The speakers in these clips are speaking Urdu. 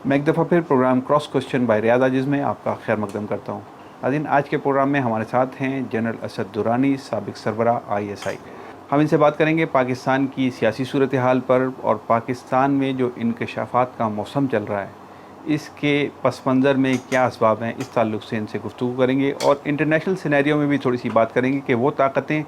میں ایک دفعہ پھر پروگرام کراس کوشچن بائی ریاض عاجز میں آپ کا خیر مقدم کرتا ہوں. ناظرین، آج کے پروگرام میں ہمارے ساتھ ہیں جنرل اسد درانی، سابق سربراہ ISI. ہم ان سے بات کریں گے پاکستان کی سیاسی صورتحال پر اور پاکستان میں جو انکشافات کا موسم چل رہا ہے اس کے پس منظر میں کیا اسباب ہیں، اس تعلق سے ان سے گفتگو کریں گے. اور انٹرنیشنل سینیریو میں بھی تھوڑی سی بات کریں گے کہ وہ طاقتیں،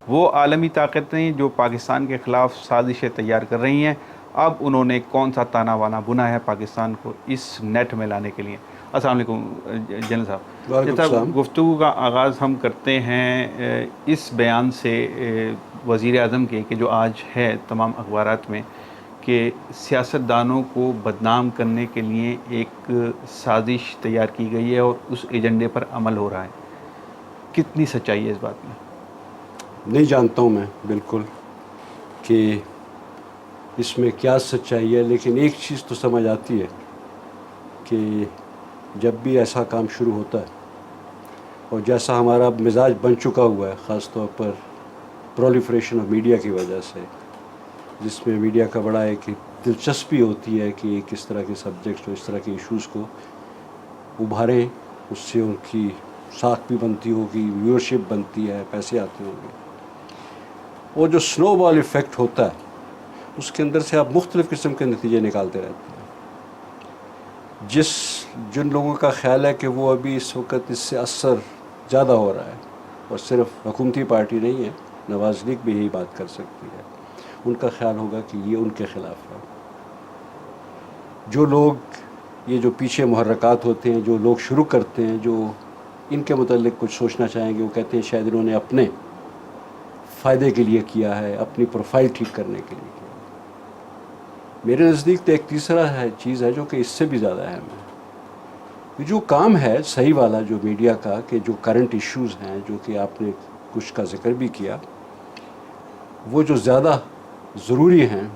وہ عالمی طاقتیں جو پاکستان کے خلاف سازشیں تیار کر رہی ہیں، اب انہوں نے کون سا تانا وانا بنا ہے پاکستان کو اس نیٹ میں لانے کے لیے. السلام علیکم جنرل صاحب. وعلیکم السلام. گفتگو کا آغاز ہم کرتے ہیں اس بیان سے وزیر اعظم کے کہ جو آج ہے تمام اخبارات میں کہ سیاستدانوں کو بدنام کرنے کے لیے ایک سازش تیار کی گئی ہے اور اس ایجنڈے پر عمل ہو رہا ہے. کتنی سچائی ہے اس بات میں؟ نہیں جانتا ہوں میں بالکل کہ اس میں کیا سچائی ہے، لیکن ایک چیز تو سمجھ آتی ہے کہ جب بھی ایسا کام شروع ہوتا ہے اور جیسا ہمارا مزاج بن چکا ہوا ہے، خاص طور پر پرولیفریشن آف میڈیا کی وجہ سے، جس میں میڈیا کا بڑا ایک دلچسپی ہوتی ہے کہ کس طرح کے سبجیکٹس اور اس طرح کے ایشوز کو ابھاریں، اس سے ان کی ساکھ بھی بنتی ہوگی، ویورشپ بنتی ہے، پیسے آتے ہوں گے. وہ جو سنو بال ایفیکٹ ہوتا ہے اس کے اندر سے آپ مختلف قسم کے نتیجے نکالتے رہتے ہیں. جن لوگوں کا خیال ہے کہ وہ ابھی اس وقت اس سے اثر زیادہ ہو رہا ہے، اور صرف حکومتی پارٹی نہیں ہے، نواز لیگ بھی یہی بات کر سکتی ہے، ان کا خیال ہوگا کہ یہ ان کے خلاف ہے. جو لوگ یہ جو پیچھے محرکات ہوتے ہیں، جو لوگ شروع کرتے ہیں، جو ان کے متعلق کچھ سوچنا چاہیں گے، وہ کہتے ہیں شاید انہوں نے اپنے فائدے کے لیے کیا ہے، اپنی پروفائل ٹھیک کرنے کے لیے کیا ہے. میرے نزدیک تو ایک تیسرا چیز ہے جو کہ اس سے بھی زیادہ اہم ہے. جو کام ہے صحیح والا جو میڈیا کا، کہ جو کرنٹ ایشوز ہیں جو کہ آپ نے کچھ کا ذکر بھی کیا، وہ جو زیادہ ضروری ہیں،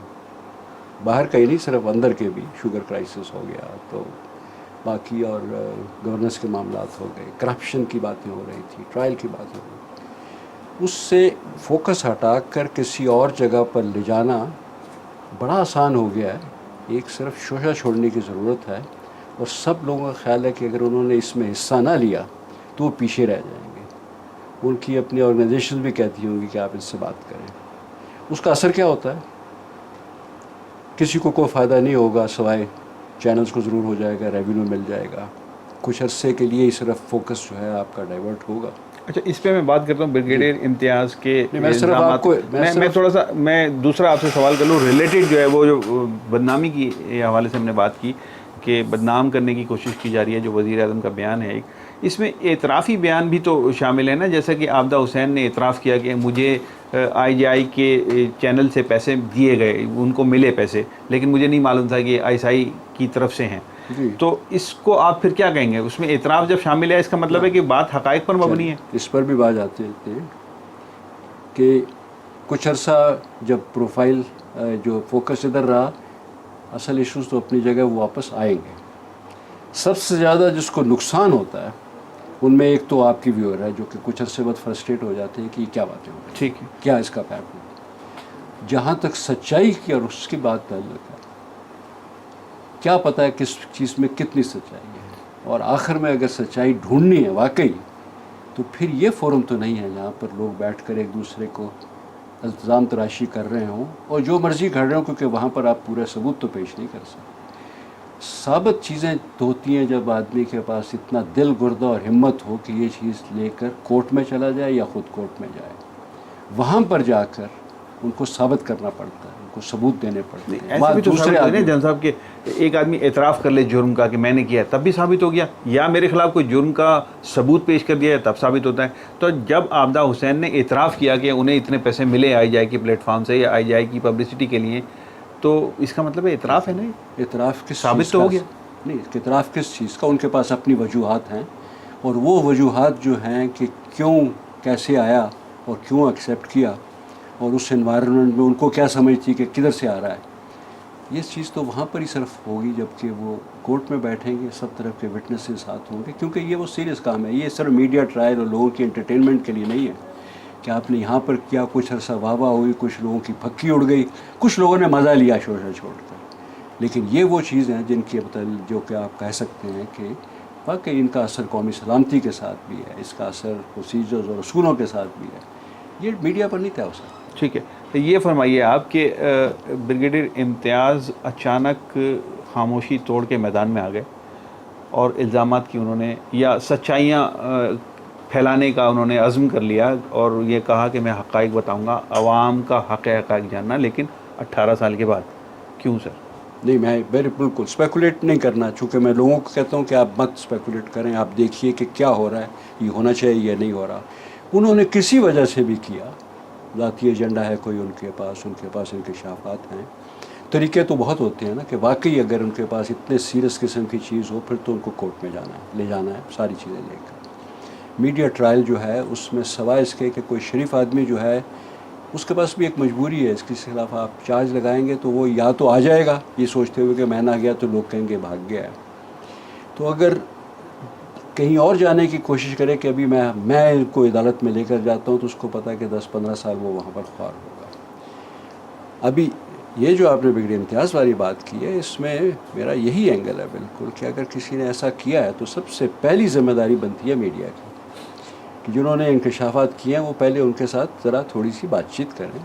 باہر کا ہی نہیں صرف اندر کے بھی، شوگر کرائسس ہو گیا تو باقی، اور گورننس کے معاملات ہو گئے، کرپشن کی باتیں ہو رہی تھی، ٹرائل کی بات ہو رہی تھی، اس سے فوکس ہٹا کر کسی اور جگہ پر لے جانا بڑا آسان ہو گیا ہے. ایک صرف شوشہ چھوڑنے کی ضرورت ہے، اور سب لوگوں کا خیال ہے کہ اگر انہوں نے اس میں حصہ نہ لیا تو وہ پیچھے رہ جائیں گے. ان کی اپنی آرگنائزیشن بھی کہتی ہوں گی کہ آپ اس سے بات کریں. اس کا اثر کیا ہوتا ہے؟ کسی کو کوئی فائدہ نہیں ہوگا، سوائے چینلز کو ضرور ہو جائے گا، ریونیو مل جائے گا، کچھ عرصے کے لیے ہی صرف فوکس جو ہے آپ کا ڈائیورٹ ہوگا. اچھا، اس پہ میں بات کرتا ہوں بریگیڈیئر امتیاز کے میں صرف آپ الزامات. کو میں تھوڑا سا میں دوسرا آپ سے سوال کر لوں ریلیٹڈ جو ہے، وہ جو بدنامی کی حوالے سے ہم نے بات کی کہ بدنام کرنے کی کوشش کی جا رہی ہے، جو وزیر اعظم کا بیان ہے ایک، اس میں اعترافی بیان بھی تو شامل ہے نا. جیسا کہ عابدہ حسین نے اعتراف کیا کہ مجھے IGI کے چینل سے پیسے دیے گئے، ان کو ملے پیسے، لیکن مجھے نہیں معلوم تھا کہ ISI کی طرف سے ہیں. جی، تو اس کو آپ پھر کیا کہیں گے؟ اس میں اعتراف جب شامل ہے، اس کا مطلب ہے کہ بات حقائق پر مبنی ہے. اس پر بھی بات آتے ہیں کہ کچھ عرصہ جب پروفائل جو فوکس ادھر رہا، اصل ایشوز تو اپنی جگہ وہ واپس آئیں گے. سب سے زیادہ جس کو نقصان ہوتا ہے ان میں ایک تو آپ کی ویور ہے، جو کہ کچھ عرصے بعد فرسٹریٹ ہو جاتے ہیں کہ یہ کیا باتیں ہو رہی ہیں، ٹھیک ہے. کیا اس کا پیغام. جہاں تک سچائی کی اور اس کی بات تعلق ہے، کیا پتہ ہے کس چیز میں کتنی سچائی ہے، اور آخر میں اگر سچائی ڈھونڈنی ہے واقعی، تو پھر یہ فورم تو نہیں ہے جہاں پر لوگ بیٹھ کر ایک دوسرے کو الزام تراشی کر رہے ہوں اور جو مرضی کر رہے ہوں، کیونکہ وہاں پر آپ پورے ثبوت تو پیش نہیں کر سکتے. ثابت چیزیں ہوتی ہیں جب آدمی کے پاس اتنا دل گردہ اور ہمت ہو کہ یہ چیز لے کر کورٹ میں چلا جائے یا خود کورٹ میں جائے. وہاں پر جا کر ان کو ثابت کرنا پڑتا ہے، ان کو ثبوت دینے پڑتے ہیں. ایسے بھی تو دوسرے ثابت ہوتے آدمی ہیں جن صاحب کہ ایک آدمی اعتراف کر لے جرم کا کہ میں نے کیا، تب بھی ثابت ہو گیا، یا میرے خلاف کوئی جرم کا ثبوت پیش کر دیا ہے تب ثابت ہوتا ہے. تو جب عابدہ حسین نے اعتراف کیا کہ انہیں اتنے پیسے ملے IGI کے پلیٹ فارم سے یا IGI کی پبلسٹی کے لیے، تو اس کا مطلب ہے اعتراف ہے نا. اعتراف کس ثابت چیز تو کا؟ ہو گیا. نہیں، اعتراف کس چیز کا؟ ان کے پاس اپنی وجوہات ہیں، اور وہ وجوہات جو ہیں کہ کیوں کیسے آیا اور کیوں ایکسیپٹ کیا، اور اس انوائرمنٹ میں ان کو کیا سمجھ تھی کہ کدھر سے آ رہا ہے، یہ چیز تو وہاں پر ہی صرف ہوگی جب کہ وہ کورٹ میں بیٹھیں گے، سب طرف کے وٹنسز ساتھ ہوں گے. کیونکہ یہ وہ سیریس کام ہے، یہ صرف میڈیا ٹرائل اور لوگوں کی انٹرٹینمنٹ کے لیے نہیں ہے کہ آپ نے یہاں پر کیا، کچھ عرصہ واہ واہ ہوئی، کچھ لوگوں کی پھکی اڑ گئی، کچھ لوگوں نے مزہ لیا شوشہ چھوڑ کر. لیکن یہ وہ چیزیں ہیں جن کے متعلق جو کہ آپ کہہ سکتے ہیں کہ واقعی ان کا اثر قومی سلامتی کے ساتھ بھی ہے، اس کا اثر پروسیجرز اور اصولوں کے ساتھ بھی ہے، یہ میڈیا پر نہیں طے ہو سکتا۔ ٹھیک ہے، تو یہ فرمائیے آپ کہ بریگیڈیئر امتیاز اچانک خاموشی توڑ کے میدان میں آ گئے اور الزامات کی انہوں نے یا سچائیاں پھیلانے کا انہوں نے عزم کر لیا اور یہ کہا کہ میں حقائق بتاؤں گا، عوام کا حق ہے حقائق جاننا، لیکن 18 سال کے بعد کیوں سر؟ نہیں، میں بالکل اسپیکولیٹ نہیں کرنا، چونکہ میں لوگوں کو کہتا ہوں کہ آپ مت اسپیکولیٹ کریں، آپ دیکھیے کہ کیا ہو رہا ہے، یہ ہونا چاہیے یا نہیں ہو رہا۔ انہوں نے کسی وجہ سے بھی کیا، ذاتی ایجنڈا ہے کوئی ان کے پاس انکشافات ہیں، طریقے تو بہت ہوتے ہیں نا کہ واقعی اگر ان کے پاس اتنے سیریس قسم کی چیز ہو پھر تو ان کو کورٹ میں جانا ہے، لے جانا ہے ساری چیزیں لے کر۔ میڈیا ٹرائل جو ہے اس میں سوائے اس کے کہ کوئی شریف آدمی جو ہے اس کے پاس بھی ایک مجبوری ہے، اس کے خلاف آپ چارج لگائیں گے تو وہ یا تو آ جائے گا یہ سوچتے ہوئے کہ میں نہ گیا تو لوگ کہیں گے بھاگ گیا ہے، تو اگر کہیں اور جانے کی کوشش کرے کہ ابھی میں ان کو عدالت میں لے کر جاتا ہوں تو اس کو پتہ ہے کہ 10-15 سال وہ وہاں پر خوار ہوگا۔ ابھی یہ جو آپ نے بریگیڈیئر امتیاز والی بات کی ہے، اس میں میرا یہی اینگل ہے بالکل کہ اگر کسی نے ایسا کیا ہے تو سب سے پہلی ذمہ داری بنتی ہے میڈیا کی کہ جنہوں نے انکشافات کیے ہیں وہ پہلے ان کے ساتھ ذرا تھوڑی سی بات چیت کریں،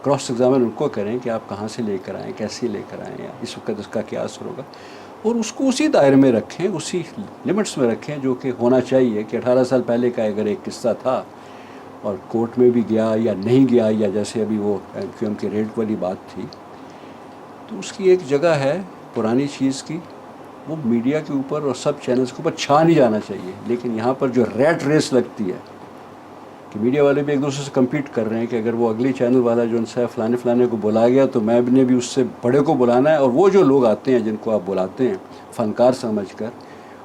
کراس ایگزامن ان کو کریں کہ آپ کہاں سے لے کر آئیں، کیسے لے کر آئیں، یا اس وقت اس کا کیا اثر ہوگا، اور اس کو اسی دائرے میں رکھیں، اسی لمٹس میں رکھیں جو کہ ہونا چاہیے کہ 18 سال پہلے کا اگر ایک قصہ تھا اور کورٹ میں بھی گیا یا نہیں گیا، یا جیسے ابھی وہ MQM کے ریٹ والی بات تھی، تو اس کی ایک جگہ ہے پرانی چیز کی، وہ میڈیا کے اوپر اور سب چینلز کے اوپر چھا نہیں جانا چاہیے، لیکن یہاں پر جو ریٹ ریس لگتی ہے کہ میڈیا والے بھی ایک دوسرے سے کمپیٹ کر رہے ہیں کہ اگر وہ اگلی چینل والا جو ان سے فلانے کو بلا گیا تو میں نے بھی اس سے بڑے کو بلانا ہے، اور وہ جو لوگ آتے ہیں جن کو آپ بلاتے ہیں فنکار سمجھ کر،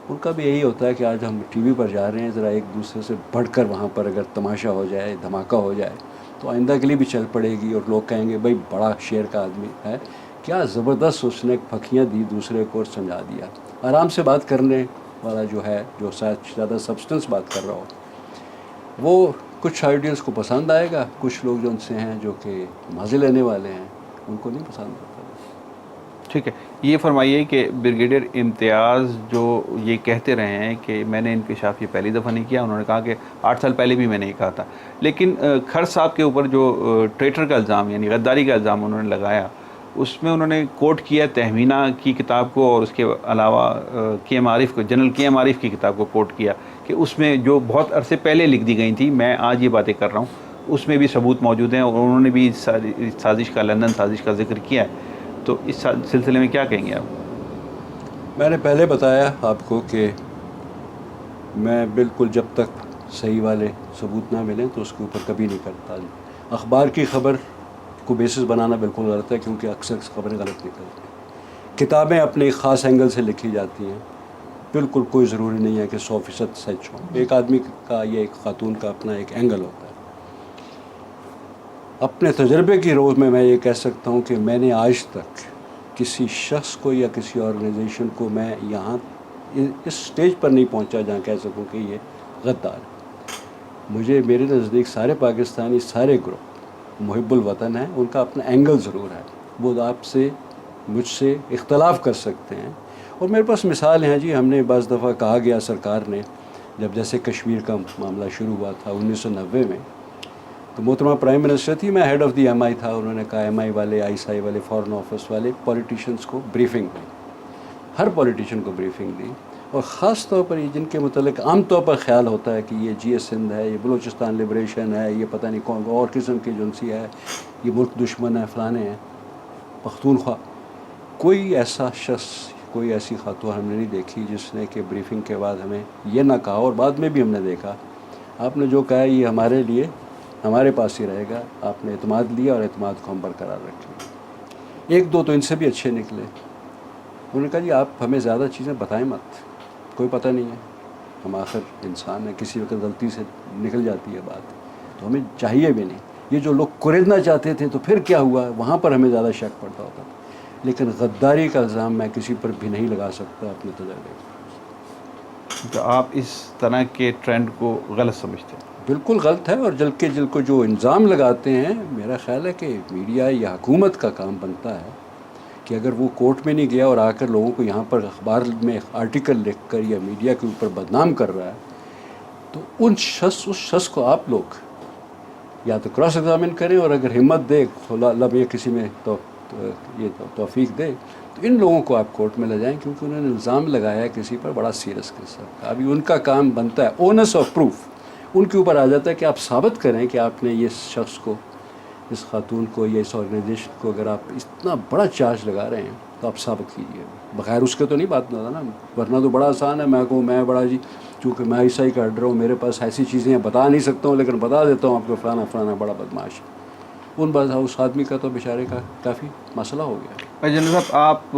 ان کا بھی یہی ہوتا ہے کہ آج ہم ٹی وی پر جا رہے ہیں، ذرا ایک دوسرے سے بڑھ کر وہاں پر اگر تماشا ہو جائے، دھماکہ ہو جائے تو آئندہ کے لیے بھی چل پڑے گی، اور لوگ کہیں گے بھائی بڑا شیر کا آدمی ہے، کیا زبردست اس نے پھکیاں دی دوسرے کو اور سمجھا دیا۔ آرام سے بات کرنے والا جو ہے، جو زیادہ سبسٹنس بات کر رہا ہو، وہ کچھ آئیڈیلس کو پسند آئے گا، کچھ لوگ جو ان سے ہیں جو کہ مزے لینے والے ہیں ان کو نہیں پسند آتا۔ ٹھیک ہے، یہ فرمائیے کہ بریگیڈیئر امتیاز جو یہ کہتے رہے ہیں کہ میں نے انکشاف یہ پہلی دفعہ نہیں کیا، انہوں نے کہا کہ 8 سال پہلے بھی میں نے یہ کہا تھا، لیکن کھر صاحب کے اوپر جو ٹریٹر کا الزام یعنی غداری کا الزام انہوں نے لگایا، اس میں انہوں نے کوٹ کیا تہمینہ کی کتاب کو، اور اس کے علاوہ کے ایم عارف کو، جنرل کے ایم عارف کی کتاب کو کوٹ کیا کہ اس میں جو بہت عرصے پہلے لکھ دی گئی تھیں، میں آج یہ باتیں کر رہا ہوں، اس میں بھی ثبوت موجود ہیں، اور انہوں نے بھی سازش کا، لندن سازش کا ذکر کیا ہے، تو اس سلسلے میں کیا کہیں گے آپ؟ میں نے پہلے بتایا آپ کو کہ میں بالکل جب تک صحیح والے ثبوت نہ ملیں تو اس کے اوپر کبھی نہیں کرتا۔ اخبار کی خبر کو بیسس بنانا بالکل غلط ہے، کیونکہ اکثر خبریں غلط نکلتی ہیں۔ کتابیں اپنے ایک خاص اینگل سے لکھی جاتی ہیں، بالکل کوئی ضروری نہیں ہے کہ 100% سچ ہو، ایک آدمی کا یا ایک خاتون کا اپنا ایک اینگل ہوتا ہے۔ اپنے تجربے کی روز میں یہ کہہ سکتا ہوں کہ میں نے آج تک کسی شخص کو یا کسی آرگنائزیشن کو میں یہاں اس سٹیج پر نہیں پہنچا جہاں کہہ سکوں کہ یہ غدار ہے۔ مجھے میرے نزدیک سارے پاکستانی، سارے گروپ محب الوطن ہیں، ان کا اپنا اینگل ضرور ہے، وہ آپ سے مجھ سے اختلاف کر سکتے ہیں، اور میرے پاس مثال ہیں جی۔ ہم نے بعض دفعہ کہا گیا سرکار نے، جب جیسے کشمیر کا معاملہ شروع ہوا تھا 1990 میں، تو محترمہ پرائم منسٹر تھی، میں ہیڈ آف دی MI تھا، انہوں نے کہا MI والے، ISI والے، فارن آفس والے پولیٹیشنز کو بریفنگ دی، ہر پولیٹیشین کو بریفنگ دی، اور خاص طور پر یہ جن کے متعلق عام طور پر خیال ہوتا ہے کہ یہ GS سندھ ہے، یہ بلوچستان لبریشن ہے، یہ پتہ نہیں کون اور قسم کی ایجنسی ہے، یہ ملک دشمن ہے، فلانے ہیں، پختونخوا، کوئی ایسا شخص، کوئی ایسی خاتون ہم نے نہیں دیکھی جس نے کہ بریفنگ کے بعد ہمیں یہ نہ کہا، اور بعد میں بھی ہم نے دیکھا آپ نے جو کہا ہے یہ ہمارے لیے ہمارے پاس ہی رہے گا، آپ نے اعتماد لیا اور اعتماد کو ہم برقرار رکھیں۔ ایک دو تو ان سے بھی اچھے نکلے، انہوں نے کہا جی آپ ہمیں زیادہ چیزیں بتائیں مت، کوئی پتہ نہیں ہے، ہم آخر انسان ہیں، کسی وقت غلطی سے نکل جاتی ہے بات، تو ہمیں چاہیے بھی نہیں۔ یہ جو لوگ کریدنا چاہتے تھے تو پھر کیا ہوا، وہاں پر ہمیں زیادہ شک پڑتا ہوتا تھا، لیکن غداری کا الزام میں کسی پر بھی نہیں لگا سکتا اپنے تجربے کو۔ تو آپ اس طرح کے ٹرینڈ کو غلط سمجھتے ہیں؟ بالکل غلط ہے، اور جل کو جو الزام لگاتے ہیں، میرا خیال ہے کہ میڈیا یا حکومت کا کام بنتا ہے کہ اگر وہ کورٹ میں نہیں گیا اور آ کر لوگوں کو یہاں پر اخبار میں آرٹیکل لکھ کر یا میڈیا کے اوپر بدنام کر رہا ہے، تو اس شخص کو آپ لوگ یا تو کراس ایگزامن کریں، اور اگر ہمت دے اللہ یہ کسی میں یہ توفیق دے تو ان لوگوں کو آپ کورٹ میں لے جائیں، کیونکہ انہوں نے الزام لگایا ہے کسی پر بڑا سیریس قصہ کا۔ ابھی ان کا کام بنتا ہے اونس آف پروف، ان کے اوپر آ جاتا ہے کہ آپ ثابت کریں کہ آپ نے یہ شخص کو، اس خاتون کو یا اس آرگنائزیشن کو اگر آپ اتنا بڑا چارج لگا رہے ہیں تو آپ ثابت کیجیے۔ بغیر اس کے تو نہیں بات نہ نا، ورنہ تو بڑا آسان ہے، میں کہوں میں بڑا جی چونکہ میں عیسائی کا ڈر ہوں، میرے پاس ایسی چیزیں ہیں بتا نہیں سکتا ہوں، لیکن بتا دیتا ہوں آپ کو فلانا فلانا بڑا بدماش ہے۔ ان بات اس آدمی کا تو بیچارے کا کافی مسئلہ ہو گیا۔ جنرل صاحب، آپ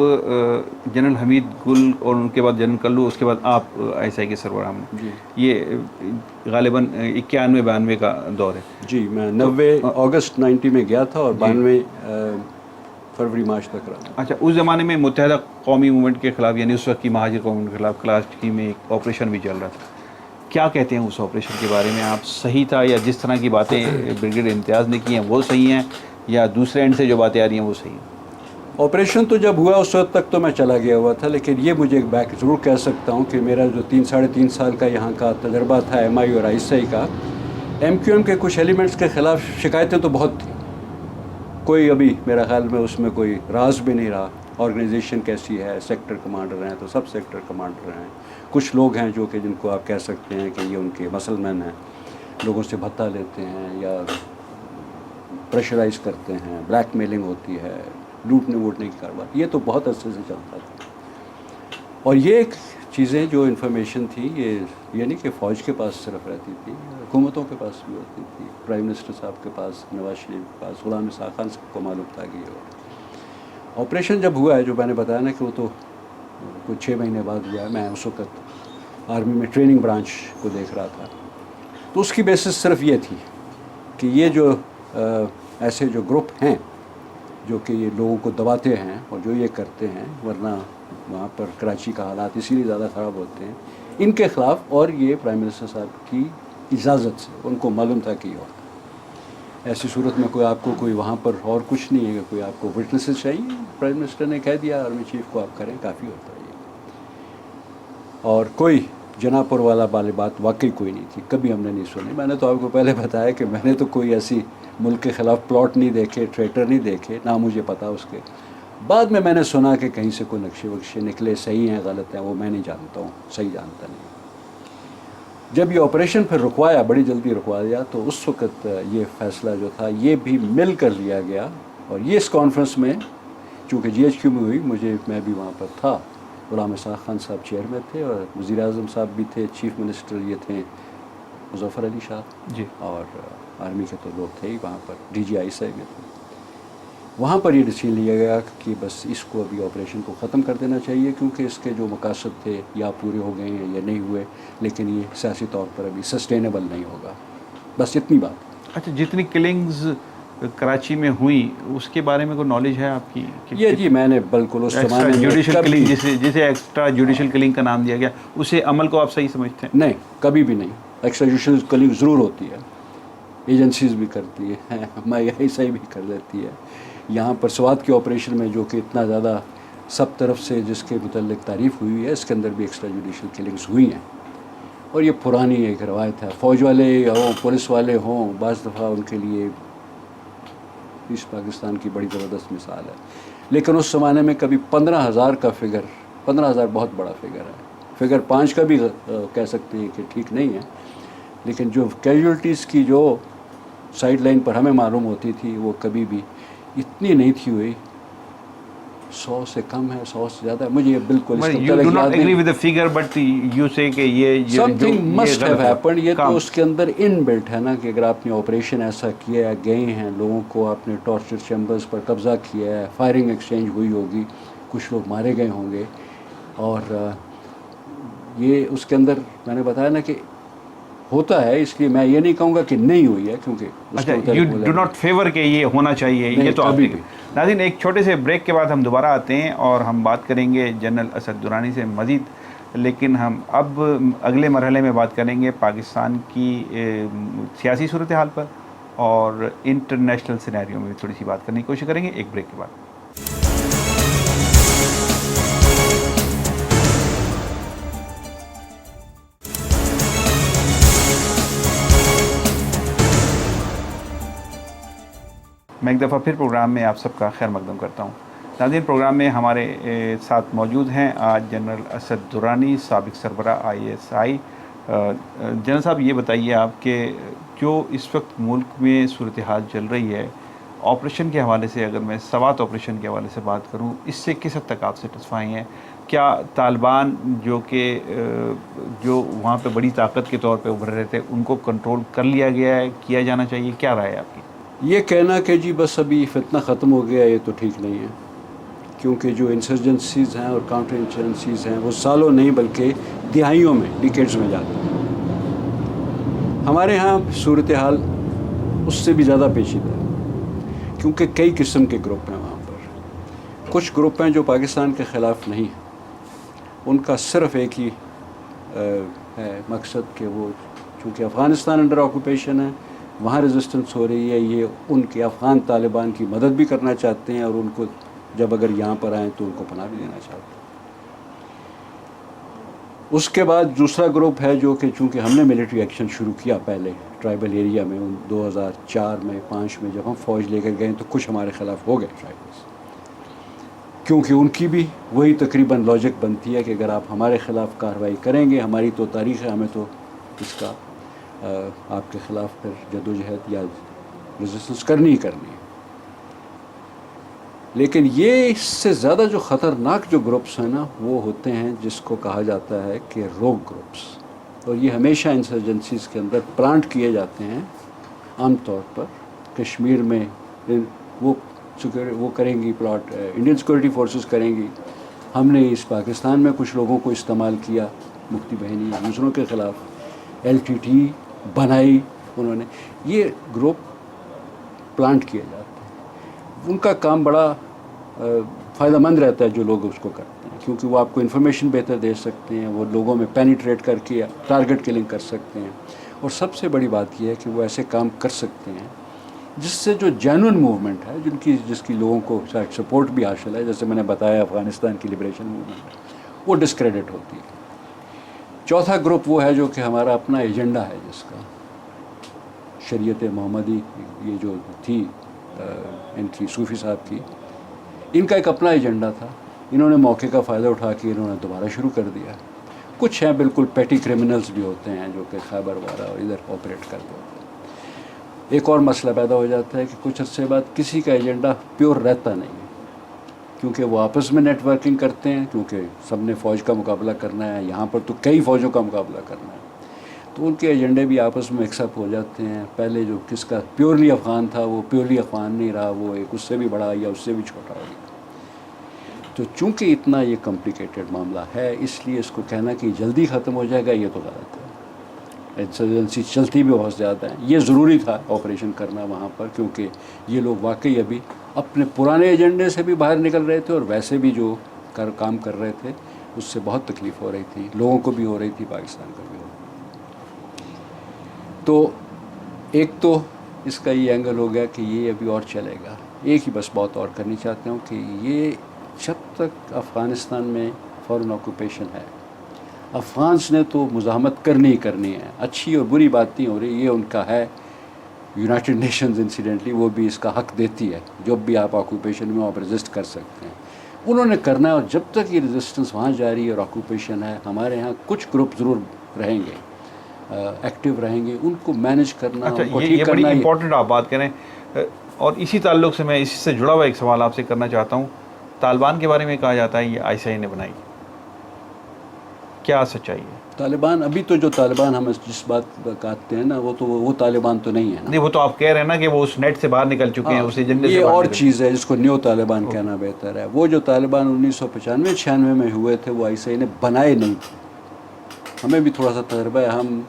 جنرل حمید گل اور ان کے بعد جنرل کلو، اس کے بعد آپ آئی ایس آئی کے سربراہ ہیں۔ جی یہ غالباً 91-92 کا دور ہے۔ جی، میں 90 اگست 90 میں گیا تھا اور 92 فروری مارچ تک رہا۔ اچھا، اس زمانے میں متحدہ قومی موومنٹ کے خلاف، یعنی اس وقت کی مہاجر قوم کے خلاف کراچی میں ایک آپریشن بھی چل رہا تھا، کیا کہتے ہیں اس آپریشن کے بارے میں آپ؟ صحیح تھا، یا جس طرح کی باتیں بریگیڈیئر امتیاز نے کی ہیں وہ صحیح ہیں، یا دوسرے اینڈ سے جو باتیں آ رہی ہیں وہ صحیح ہیں؟ آپریشن تو جب ہوا اس وقت تک تو میں چلا گیا ہوا تھا، لیکن یہ مجھے ایک بیک ضرور کہہ سکتا ہوں کہ میرا جو 3-3.5 سال کا یہاں کا تجربہ تھا ایم آئی اور آئی ایس آئی کا، ایم کیو ایم کے کچھ ایلیمنٹس کے خلاف شکایتیں تو بہت تھیں، کوئی ابھی میرا خیال میں اس میں کوئی راز بھی نہیں رہا۔ آرگنائزیشن کیسی ہے، سیکٹر کمانڈر ہیں تو سب سیکٹر کمانڈر ہیں، کچھ لوگ ہیں جو کہ جن کو آپ کہہ سکتے ہیں کہ یہ ان کے مسل مین ہیں، لوگوں سے بھتہ لیتے ہیں یا پریشرائز کرتے ہیں، بلیک میلنگ ہوتی ہے، لوٹنے ووٹنے کی کاروبار، یہ تو بہت عرصے سے چلتا تھا۔ اور یہ ایک چیزیں جو انفارمیشن تھی، یہ نہیں کہ فوج کے پاس صرف رہتی تھی، حکومتوں کے پاس بھی ہوتی تھی، پرائم منسٹر صاحب کے پاس، نواز شریف کے پاس، غلام اسحاق خان صاحب کو معلوم تھا کہ یہ ہو۔ آپریشن جب ہوا ہے، جو میں نے بتایا نا کہ وہ تو کچھ 6 مہینے بعد ہوا ہے، میں اس وقت آرمی میں ٹریننگ برانچ کو دیکھ رہا تھا، تو اس کی بیسس صرف یہ تھی کہ یہ جو ایسے جو گروپ ہیں جو کہ یہ لوگوں کو دباتے ہیں اور جو یہ کرتے ہیں، ورنہ وہاں پر کراچی کا حالات اسی لیے زیادہ خراب ہوتے ہیں، ان کے خلاف، اور یہ پرائم منسٹر صاحب کی اجازت سے ان کو معلوم تھا کہ یہ ہوتا ہے۔ ایسی صورت میں کوئی آپ کو کوئی وہاں پر اور کچھ نہیں ہے کہ کوئی آپ کو وٹنسز چاہیے، پرائم منسٹر نے کہہ دیا آرمی چیف کو آپ کریں، کافی ہوتا ہے یہ۔ اور کوئی جناپور والا والی بات واقعی کوئی نہیں تھی، کبھی ہم نے نہیں سنی۔ میں نے تو آپ کو پہلے بتایا کہ میں نے تو کوئی ایسی ملک کے خلاف پلاٹ نہیں دیکھے، ٹریٹر نہیں دیکھے، نہ مجھے پتا اس کے۔ بعد میں نے سنا کہ کہیں سے کوئی نقشے وقشے نکلے، صحیح ہیں غلط ہیں، وہ میں نہیں جانتا ہوں، صحیح جانتا نہیں۔ جب یہ آپریشن پھر رکوایا، بڑی جلدی رکوا دیا، تو اس وقت یہ فیصلہ جو تھا یہ بھی مل کر لیا گیا، اور یہ اس کانفرنس میں چونکہ جی ایچ کیو میں ہوئی، میں بھی وہاں پر تھا، غلام اسحاق خان صاحب چیئرمین تھے اور وزیر اعظم صاحب بھی تھے، چیف منسٹر یہ تھے مظفر علی شاہ جی، اور آرمی کے تو لوگ تھے ہی وہاں پر، ڈی جی آئی سے میں تھے۔ وہاں پر یہ ڈیسیژن لیا گیا کہ بس اس کو ابھی آپریشن کو ختم کر دینا چاہیے، کیونکہ اس کے جو مقاصد تھے یا پورے ہو گئے ہیں یا نہیں ہوئے، لیکن یہ سیاسی طور پر ابھی سسٹینیبل نہیں ہوگا، بس اتنی بات۔ اچھا، جتنی کلنگز کراچی میں ہوئی اس کے بارے میں کوئی نالج ہے آپ کی؟ یہ جی میں نے بالکل اس زمانے میں جوڈیشل کلنگ، جسے ایکسٹرا جوڈیشل کلنگ کا نام دیا گیا، اسے عمل کو آپ صحیح سمجھتے ہیں؟ نہیں، کبھی بھی نہیں۔ ایکسٹرا جوڈیشل کلنگ ضرور ہوتی ہے، ایجنسیز بھی کرتی ہے، ہماری صحیح بھی کر لیتی ہے۔ یہاں پر سوات کے آپریشن میں جو کہ اتنا زیادہ سب طرف سے جس کے متعلق تعریف ہوئی ہے، اس کے اندر بھی ایکسٹرا جوڈیشل کلنگز ہوئی ہیں، اور یہ پرانی ایک روایت ہے، فوج والے ہوں، پولیس والے ہوں، بعض دفعہ ان کے لیے ایسٹ پاکستان کی بڑی زبردست مثال ہے۔ لیکن اس زمانے میں کبھی 15,000 کا فگر، 15,000 بہت بڑا فگر ہے، فگر 5 کا بھی کہہ سکتے ہیں کہ ٹھیک نہیں ہے، لیکن جو کیجولٹیز کی جو سائڈ لائن پر ہمیں معلوم ہوتی تھی وہ کبھی بھی اتنی نہیں تھی ہوئی، 100 سے کم ہے، 100 سے زیادہ ہے، مجھے یہ بالکل اس You do not agree with the figure, but you say کہ یہ something must have happened۔ یہ تو اس کے اندر ان بلٹ ہے نا کہ اگر آپ نے آپریشن ایسا کیا ہے، گئے ہیں لوگوں کو آپ نے ٹارچر چیمبرز پر قبضہ کیا ہے، فائرنگ ایکسچینج ہوئی ہوگی، کچھ لوگ مارے گئے ہوں گے، اور یہ اس کے اندر میں نے بتایا نا کہ ہوتا ہے، اس لیے میں یہ نہیں کہوں گا کہ نہیں ہوئی ہے، کیونکہ اچھا، یو ڈو ناٹ فیور کہ یہ ہونا چاہیے، یہ تو آپ ناظرین ایک چھوٹے سے بریک کے بعد ہم دوبارہ آتے ہیں اور ہم بات کریں گے جنرل اسد درانی سے مزید، لیکن ہم اب اگلے مرحلے میں بات کریں گے پاکستان کی سیاسی صورتحال پر اور انٹرنیشنل سینیریو میں بھی تھوڑی سی بات کرنے کی کوشش کریں گے ایک بریک کے بعد۔ میں ایک دفعہ پھر پروگرام میں آپ سب کا خیر مقدم کرتا ہوں. ناظرین، پروگرام میں ہمارے ساتھ موجود ہیں آج جنرل اسد درانی، سابق سربراہ ISI. جنرل صاحب، یہ بتائیے آپ کہ جو اس وقت ملک میں صورتحال چل رہی ہے آپریشن کے حوالے سے، اگر میں سوات آپریشن کے حوالے سے بات کروں، اس سے کس حد تک آپ سیٹسفائی ہیں؟ کیا طالبان جو وہاں پہ بڑی طاقت کے طور پہ ابھر رہے تھے ان کو کنٹرول کر لیا گیا ہے، کیا جانا چاہیے؟ کیا رائے ہے آپ کی؟ یہ کہنا کہ جی بس ابھی فتنہ ختم ہو گیا، یہ تو ٹھیک نہیں ہے، کیونکہ جو انسرجنسیز ہیں اور کاؤنٹر انسرجنسیز ہیں وہ سالوں نہیں بلکہ دہائیوں میں، ڈیکیڈز میں جاتے ہیں. ہمارے ہاں صورتحال اس سے بھی زیادہ پیچیدہ ہے، کیونکہ کئی قسم کے گروپ ہیں وہاں پر. کچھ گروپ ہیں جو پاکستان کے خلاف نہیں ہیں، ان کا صرف ایک ہی ہے مقصد کہ وہ چونکہ افغانستان انڈر آکوپیشن ہے، وہاں ریزسٹنس ہو رہی ہے، یہ ان کے افغان طالبان کی مدد بھی کرنا چاہتے ہیں، اور ان کو جب اگر یہاں پر آئیں تو ان کو پناہ بھی دینا چاہتے ہیں. اس کے بعد دوسرا گروپ ہے جو کہ چونکہ ہم نے ملٹری ایکشن شروع کیا پہلے ٹرائبل ایریا میں 2004 میں 5 میں جب ہم فوج لے کر گئے تو کچھ ہمارے خلاف ہو گئے ٹرائبلس، کیونکہ ان کی بھی وہی تقریباً لاجک بنتی ہے کہ اگر آپ ہمارے خلاف کارروائی کریں گے، ہماری تو تاریخ ہے، ہمیں تو اس کا آپ کے خلاف پھر جدوجہد یا ریزسٹنس کرنی ہی کرنی ہے. لیکن یہ اس سے زیادہ جو خطرناک جو گروپس ہیں نا، وہ ہوتے ہیں جس کو کہا جاتا ہے کہ روگ گروپس، اور یہ ہمیشہ انسرجنسیز کے اندر پلانٹ کیے جاتے ہیں. عام طور پر کشمیر میں وہ کریں گی پلاٹ، انڈین سیکورٹی فورسز کریں گی. ہم نے اس پاکستان میں کچھ لوگوں کو استعمال کیا، مفتی بہنی دوسروں کے خلاف LTT بنائی انہوں نے. یہ گروپ پلانٹ کیے جاتے ہیں، ان کا کام بڑا فائدہ مند رہتا ہے جو لوگ اس کو کرتے ہیں، کیونکہ وہ آپ کو انفارمیشن بہتر دے سکتے ہیں، وہ لوگوں میں پینیٹریٹ کر کے ٹارگٹ کلنگ کر سکتے ہیں. اور سب سے بڑی بات یہ ہے کہ وہ ایسے کام کر سکتے ہیں جس سے جو جینوئن موومنٹ ہے، جس کی لوگوں کو سپورٹ بھی حاصل ہے، جیسے میں نے بتایا افغانستان کی لبریشن موومنٹ، وہ ڈسکریڈٹ ہوتی ہے. چوتھا گروپ وہ ہے جو کہ ہمارا اپنا ایجنڈا ہے، جس کا شریعت محمدی یہ جو تھی ان کی صوفی صاحب کی، ان کا ایک اپنا ایجنڈا تھا. انہوں نے موقع کا فائدہ اٹھا کے انہوں نے دوبارہ شروع کر دیا. کچھ ہیں بالکل پیٹی کرمنلز بھی ہوتے ہیں جو کہ خیبر وغیرہ اور ادھر آپریٹ کرتے ہوتے ہیں. ایک اور مسئلہ پیدا ہو جاتا ہے کہ کچھ عرصے بعد کسی کا ایجنڈا پیور رہتا نہیں ہے، کیونکہ وہ آپس میں نیٹ ورکنگ کرتے ہیں، کیونکہ سب نے فوج کا مقابلہ کرنا ہے، یہاں پر تو کئی فوجوں کا مقابلہ کرنا ہے، تو ان کے ایجنڈے بھی آپس میں مکس اپ ہو جاتے ہیں. پہلے جو کس کا پیورلی افغان تھا وہ پیورلی افغان نہیں رہا، وہ ایک اس سے بھی بڑا یا اس سے بھی چھوٹا ہو گیا. تو چونکہ اتنا یہ کمپلیکیٹڈ معاملہ ہے، اس لیے اس کو کہنا کہ جلدی ختم ہو جائے گا یہ تو غلط ہے. انسرجنسی چلتی بھی بہت زیادہ ہے. یہ ضروری تھا آپریشن کرنا وہاں پر، کیونکہ یہ لوگ واقعی ابھی اپنے پرانے ایجنڈے سے بھی باہر نکل رہے تھے، اور ویسے بھی جو کام کر رہے تھے اس سے بہت تکلیف ہو رہی تھی، لوگوں کو بھی ہو رہی تھی، پاکستان کو بھی ہو رہی تھی. تو ایک تو اس کا یہ اینگل ہو گیا کہ یہ ابھی اور چلے گا. ایک ہی بس بات اور کرنی چاہتا ہوں کہ یہ جب تک افغانستان میں فورن آکوپیشن ہے، افغانس نے تو مزاحمت کرنی ہی کرنی ہے. اچھی اور بری بات نہیں ہو رہی، یہ ان کا ہے. یونائٹڈ نیشنز انسیڈنٹلی وہ بھی اس کا حق دیتی ہے، جب بھی آپ آکوپیشن میں آپ ریزسٹ کر سکتے ہیں، انہوں نے کرنا ہے. اور جب تک یہ ریزسٹنس وہاں جاری ہے اور آکوپیشن ہے، ہمارے ہاں کچھ گروپ ضرور رہیں گے، ایکٹیو رہیں گے. ان کو مینیج کرنا، اچھا، ان کو یہ ٹھیک بڑی کرنا. امپورٹنٹ آپ بات کریں. اور اسی تعلق سے میں اسی سے جڑا ہوا ایک سوال آپ سے کرنا چاہتا ہوں. طالبان کے بارے میں کہا جاتا ہے یہ ISI نے بنائی، کیا سچائی ہے؟ طالبان ابھی تو جو طالبان ہم جس بات کہتے ہیں نا، وہ طالبان تو نہیں ہے نا. نہیں، وہ تو آپ کہہ رہے ہیں نا کہ وہ اس نیٹ سے باہر نکل چکے ہیں، اس ایجنڈے سے یہ باہر اور نکل چیز ہے جس کو نیو طالبان کہنا بہتر ہے. وہ جو طالبان 1995-96 میں ہوئے تھے وہ ISI نے بنائے نہیں تھے. ہمیں بھی تھوڑا سا تجربہ ہے، ہم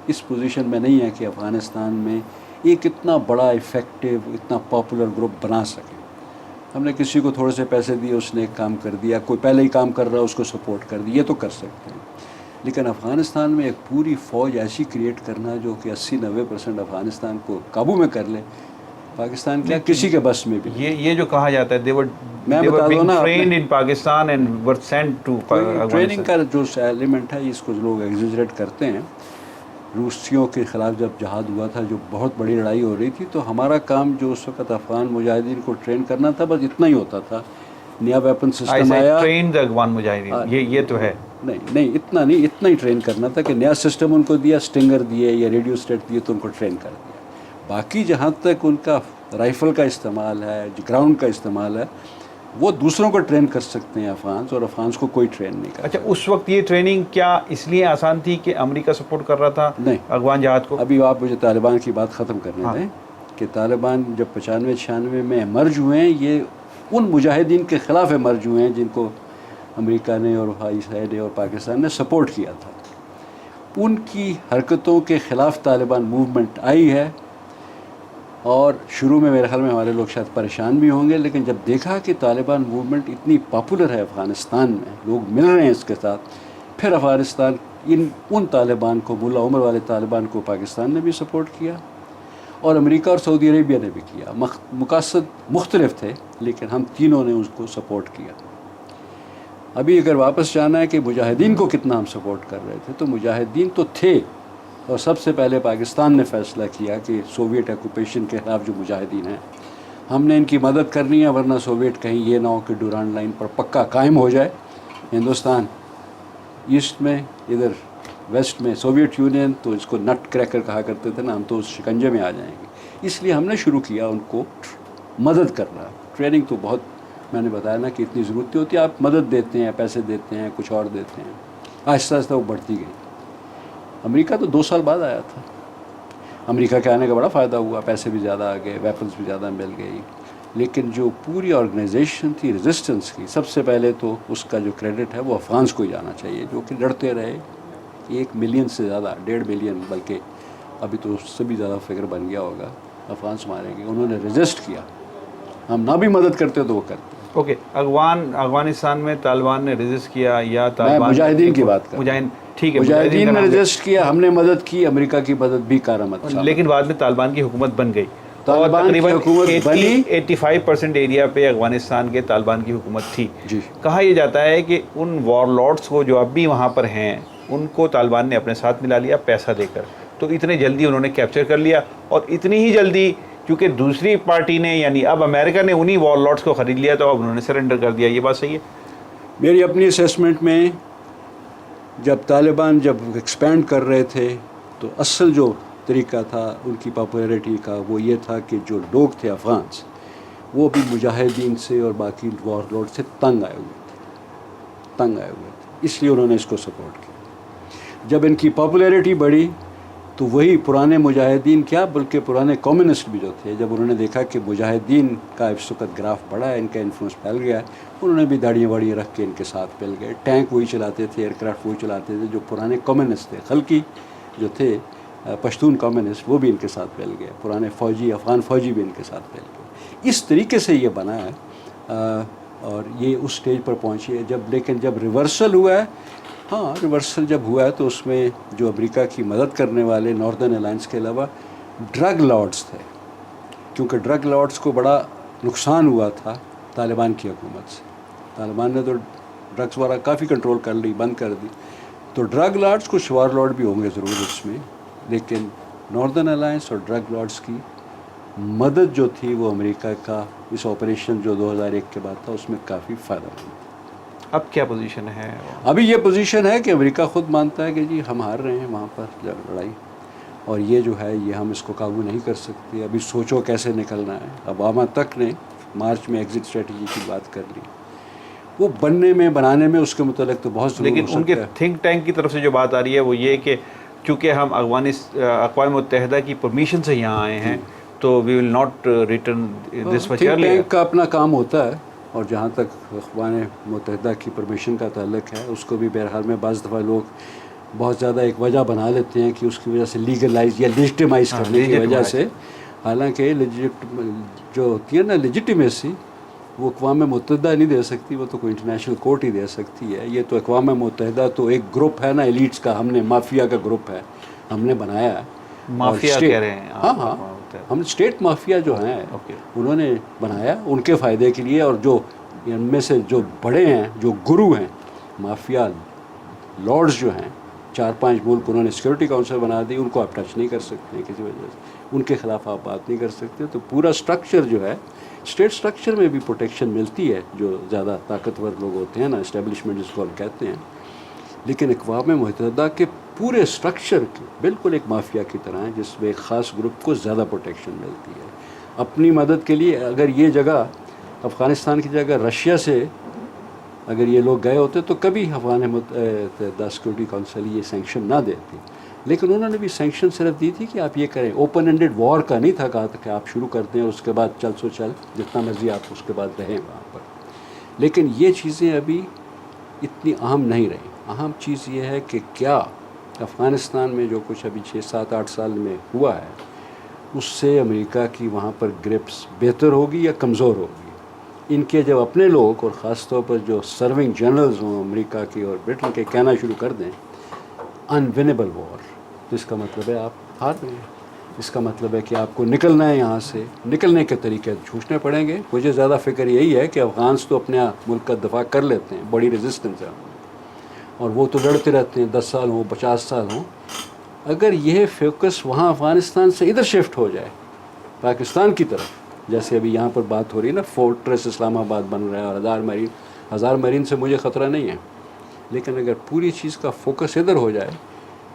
اس پوزیشن میں نہیں ہیں کہ افغانستان میں ایک اتنا بڑا افیکٹو اتنا پاپولر گروپ بنا سکیں. ہم نے کسی کو تھوڑے سے پیسے دیے، اس نے ایک کام کر دیا، کوئی پہلے ہی کام کر رہا ہے اس کو سپورٹ کر دیا، یہ تو کر سکتے ہیں. لیکن افغانستان میں ایک پوری فوج ایسی کریٹ کرنا جو کہ 80-90% افغانستان کو قابو میں کر لے، پاکستان کیا کسی کے بس میں بھی نہیں. یہ جو کہا جاتا ہے میں بتا دوں نا، trained in Pakistan and were sent to training Afghanistan. کا جو ایلیمنٹ ہے اس کو لوگ ایگزیجریٹ کرتے ہیں. روسیوں کے خلاف جب جہاد ہوا تھا، جو بہت بڑی لڑائی ہو رہی تھی، تو ہمارا کام جو اس وقت افغان مجاہدین کو ٹرین کرنا تھا، بس اتنا ہی ہوتا تھا. نیا ویپن سسٹم آیا. ٹرین دا افغان مجاہدین، یہ تو ہے. نہیں اتنا نہیں، اتنا ہی ٹرین کرنا تھا کہ نیا سسٹم ان کو دیا، اسٹنگر دیے یا ریڈیو سیٹ دیے تو ان کو ٹرین کر دیا. باقی جہاں تک ان کا رائفل کا استعمال ہے، گراؤنڈ کا استعمال ہے، وہ دوسروں کو ٹرین کر سکتے ہیں افغانز، اور افغانز کو کوئی ٹرین نہیں کرتا. اچھا، اس وقت یہ ٹریننگ کیا اس لیے آسان تھی کہ امریکہ سپورٹ کر رہا تھا نہیں، افغان جہاد کو؟ ابھی آپ مجھے طالبان کی بات ختم کرنے دیں کہ طالبان جب 95-96 میں ایمرج ہوئے ہیں، یہ ان مجاہدین کے خلاف ایمرج ہوئے ہیں جن کو امریکہ نے اور آئی ایس آئی نے اور پاکستان نے سپورٹ کیا تھا. ان کی حرکتوں کے خلاف طالبان موومنٹ آئی ہے، اور شروع میں میرے خیال میں ہمارے لوگ شاید پریشان بھی ہوں گے، لیکن جب دیکھا کہ طالبان موومنٹ اتنی پاپولر ہے افغانستان میں، لوگ مل رہے ہیں اس کے ساتھ، پھر افغانستان ان طالبان کو، ملا عمر والے طالبان کو پاکستان نے بھی سپورٹ کیا، اور امریکہ اور سعودی عربیہ نے بھی کیا. مقاصد مختلف تھے لیکن ہم تینوں نے اس کو سپورٹ کیا. ابھی اگر واپس جانا ہے کہ مجاہدین کو کتنا ہم سپورٹ کر رہے تھے، تو مجاہدین تو تھے، اور سب سے پہلے پاکستان نے فیصلہ کیا کہ سوویٹ آکوپیشن کے خلاف جو مجاہدین ہیں، ہم نے ان کی مدد کرنی ہے، ورنہ سوویٹ کہیں یہ نہ ہو کہ ڈورانڈ لائن پر پکا قائم ہو جائے ہندوستان ایسٹ میں، ادھر ویسٹ میں سوویٹ یونین، تو اس کو نٹ کریکر کہا کرتے تھے نا، ہم تو اس شکنجے میں آ جائیں گے. اس لیے ہم نے شروع کیا ان کو مدد کرنا. ٹریننگ تو بہت، میں نے بتایا نا کہ اتنی ضرورت ہوتی ہے، آپ مدد دیتے ہیں، پیسے دیتے ہیں، کچھ اور دیتے ہیں، آہستہ آہستہ وہ بڑھتی گئی. امریکہ تو 2 سال بعد آیا تھا. امریکہ کے آنے کا بڑا فائدہ ہوا، پیسے بھی زیادہ آ گئے، ویپنز بھی زیادہ مل گئی، لیکن جو پوری آرگنائزیشن تھی ریزسٹنس کی، سب سے پہلے تو اس کا جو کریڈٹ ہے وہ افغانز کو ہی جانا چاہیے، جو کہ لڑتے رہے. 1 ملین سے زیادہ، 1.5 ملین، بلکہ ابھی تو اس سے بھی زیادہ فگر بن گیا ہوگا، افغانز مارے گئے. انہوں نے ریزسٹ کیا. ہم نہ بھی مدد کرتے تو وہ کرتے. اوکے، افغانستان میں طالبان نے ریزسٹ کیا یا میں طالبان مجاہدین کی بات کر رہا ہوں. ٹھیک ہے، مجاہدین کا نے نام لے. ریزسٹ کیا، ہم نے مدد کی، امریکہ کی مدد بھی کارآمد ثابت. لیکن بعد میں طالبان کی حکومت بن گئی، اور طالبان کی تقریباً حکومت بنی. 85% ایریا پہ افغانستان کے طالبان کی حکومت تھی. جی، کہا یہ جاتا ہے کہ ان وار لارڈس کو جو اب بھی وہاں پر ہیں، ان کو طالبان نے اپنے ساتھ ملا لیا پیسہ دے کر، تو اتنے جلدی انہوں نے کیپچر کر لیا، اور اتنی ہی جلدی کیونکہ دوسری پارٹی نے، یعنی اب امریکہ نے انہی وار لارڈس کو خرید لیا، تو اب انہوں نے سرنڈر کر دیا. یہ بات صحیح ہے؟ میری اپنی اسیسمنٹ میں جب طالبان جب ایکسپینڈ کر رہے تھے، تو اصل جو طریقہ تھا ان کی پاپولیرٹی کا وہ یہ تھا کہ جو لوگ تھے افغانز، وہ بھی مجاہدین سے اور باقی وار لارڈ سے تنگ آئے ہوئے تھے، اس لیے انہوں نے اس کو سپورٹ کیا. جب ان کی پاپولیرٹی بڑھی تو وہی پرانے مجاہدین کیا، بلکہ پرانے کمیونسٹ بھی جو تھے، جب انہوں نے دیکھا کہ مجاہدین کا اس وقت گراف بڑھا ہے، ان کا انفلوئنس پھیل گیا ہے، انہوں نے بھی داڑیاں واڑیاں رکھ کے ان کے ساتھ مل گئے. ٹینک وہی چلاتے تھے، ایئر کرافٹ وہی چلاتے تھے جو پرانے کمیونسٹ تھے. خلقی جو تھے پشتون کمیونسٹ، وہ بھی ان کے ساتھ مل گئے. پرانے فوجی، افغان فوجی بھی ان کے ساتھ مل گئے. اس طریقے سے یہ بنا ہے، اور یہ اس سٹیج پر پہنچی ہے. لیکن جب ریورسل ہوا ہے، ہاں ریورسل جب ہوا ہے تو اس میں جو امریکہ کی مدد کرنے والے ناردرن الائنس کے علاوہ ڈرگ لارڈز تھے، کیونکہ ڈرگ لارڈز کو بڑا نقصان ہوا تھا طالبان کی حکومت سے. طالبان نے تو ڈرگس والا کافی کنٹرول کر لی، بند کر دی. تو ڈرگ لارڈز کچھ وار لارڈ بھی ہوں گے ضرور اس میں، لیکن ناردرن الائنس اور ڈرگ لارڈز کی مدد جو تھی وہ امریکہ کا اس آپریشن جو 2001 کے بعد تھا اس میں کافی فائدہ مند تھا. اب کیا پوزیشن ہے؟ ابھی یہ پوزیشن ہے کہ امریکہ خود مانتا ہے کہ جی ہم ہار رہے ہیں وہاں پر لڑائی، اور یہ جو ہے یہ ہم اس کو قابو نہیں کر سکتے. ابھی سوچو کیسے نکلنا ہے. اوباما تک نے مارچ میں ایگزٹ اسٹریٹجی کی بات کر لی. وہ بنانے میں اس کے متعلق تو بہت ضرور لیکن ہو ان کے سکتا ہے. تھنک ٹینک کی طرف سے جو بات آ رہی ہے وہ یہ کہ چونکہ ہم اقوام متحدہ کی پرمیشن سے یہاں آئے ہیں تو we will not return this much think earlier. Tank کا اپنا کام ہوتا ہے، اور جہاں تک اقوام متحدہ کی پرمیشن کا تعلق ہے اس کو بھی بہرحال میں بعض دفعہ لوگ بہت زیادہ ایک وجہ بنا لیتے ہیں کہ اس کی وجہ سے لیگلائز یا لیجٹیمائز کرنے کی وجہ سے. حالانکہ جو ہوتی ہے نا لیجٹیمیسی، وہ اقوام متحدہ نہیں دے سکتی، وہ تو کوئی انٹرنیشنل کورٹ ہی دے سکتی ہے. یہ تو اقوام متحدہ تو ایک گروپ ہے نا ایلیٹس کا، ہم نے مافیا کا گروپ ہے ہم نے بنایا ہے. مافیا کہہ رہے ہیں؟ ہاں ہم اسٹیٹ مافیا جو ہیں انہوں نے بنایا ان کے فائدے کے لیے. اور جو ان میں سے جو بڑے ہیں، جو گرو ہیں، مافیا لارڈز جو ہیں، 4-5 ملک انہوں نے سیکورٹی کونسل بنا دی, ان کو آپ ٹچ نہیں کر سکتے کسی وجہ سے, ان کے خلاف آپ بات نہیں کر سکتے. تو پورا اسٹرکچر جو ہے, اسٹیٹ اسٹرکچر میں بھی پروٹیکشن ملتی ہے جو زیادہ طاقتور لوگ ہوتے ہیں نا, اسٹیبلشمنٹ جس کو ہم کہتے ہیں. لیکن اقوام متحدہ کے پورے اسٹرکچر کی بالکل ایک مافیا کی طرح ہے جس میں ایک خاص گروپ کو زیادہ پروٹیکشن ملتی ہے اپنی مدد کے لیے. اگر یہ جگہ افغانستان کی جگہ رشیا سے اگر یہ لوگ گئے ہوتے تو کبھی افغان متحدہ سیکورٹی کونسل یہ سینکشن نہ دیتی, لیکن انہوں نے بھی سینکشن صرف دی تھی کہ آپ یہ کریں. اوپن اینڈڈ وار کا نہیں تھا, کہا تھا کہ آپ شروع کرتے ہیں اس کے بعد چل سو چل جتنا مرضی آپ اس کے بعد رہیں وہاں پر. لیکن یہ چیزیں ابھی اتنی اہم نہیں رہیں. اہم چیز یہ ہے کہ کیا افغانستان میں جو کچھ ابھی 6-7-8 سال میں ہوا ہے اس سے امریکہ کی وہاں پر گرپس بہتر ہوگی یا کمزور ہوگی. ان کے جب اپنے لوگ اور خاص طور پر جو سرونگ جنرلز ہوں امریکہ کی اور برٹن کے کہنا شروع کر دیں انونیبل وار, تو اس کا مطلب ہے آپ ہار رہے ہیں. اس کا مطلب ہے کہ آپ کو نکلنا ہے یہاں سے. نکلنے کے طریقے چھوٹنے پڑیں گے. مجھے زیادہ فکر یہی ہے کہ افغانس تو اپنے ملک کا دفاع کر لیتے ہیں, بڑی ریزسٹنس ہے اور وہ تو لڑتے رہتے ہیں 10 سال ہوں 50 سال ہوں. اگر یہ فوکس وہاں افغانستان سے ادھر شفٹ ہو جائے پاکستان کی طرف, جیسے ابھی یہاں پر بات ہو رہی ہے نا, فورٹریس اسلام آباد بن رہا ہے اور 1000 مرین سے مجھے خطرہ نہیں ہے, لیکن اگر پوری چیز کا فوکس ادھر ہو جائے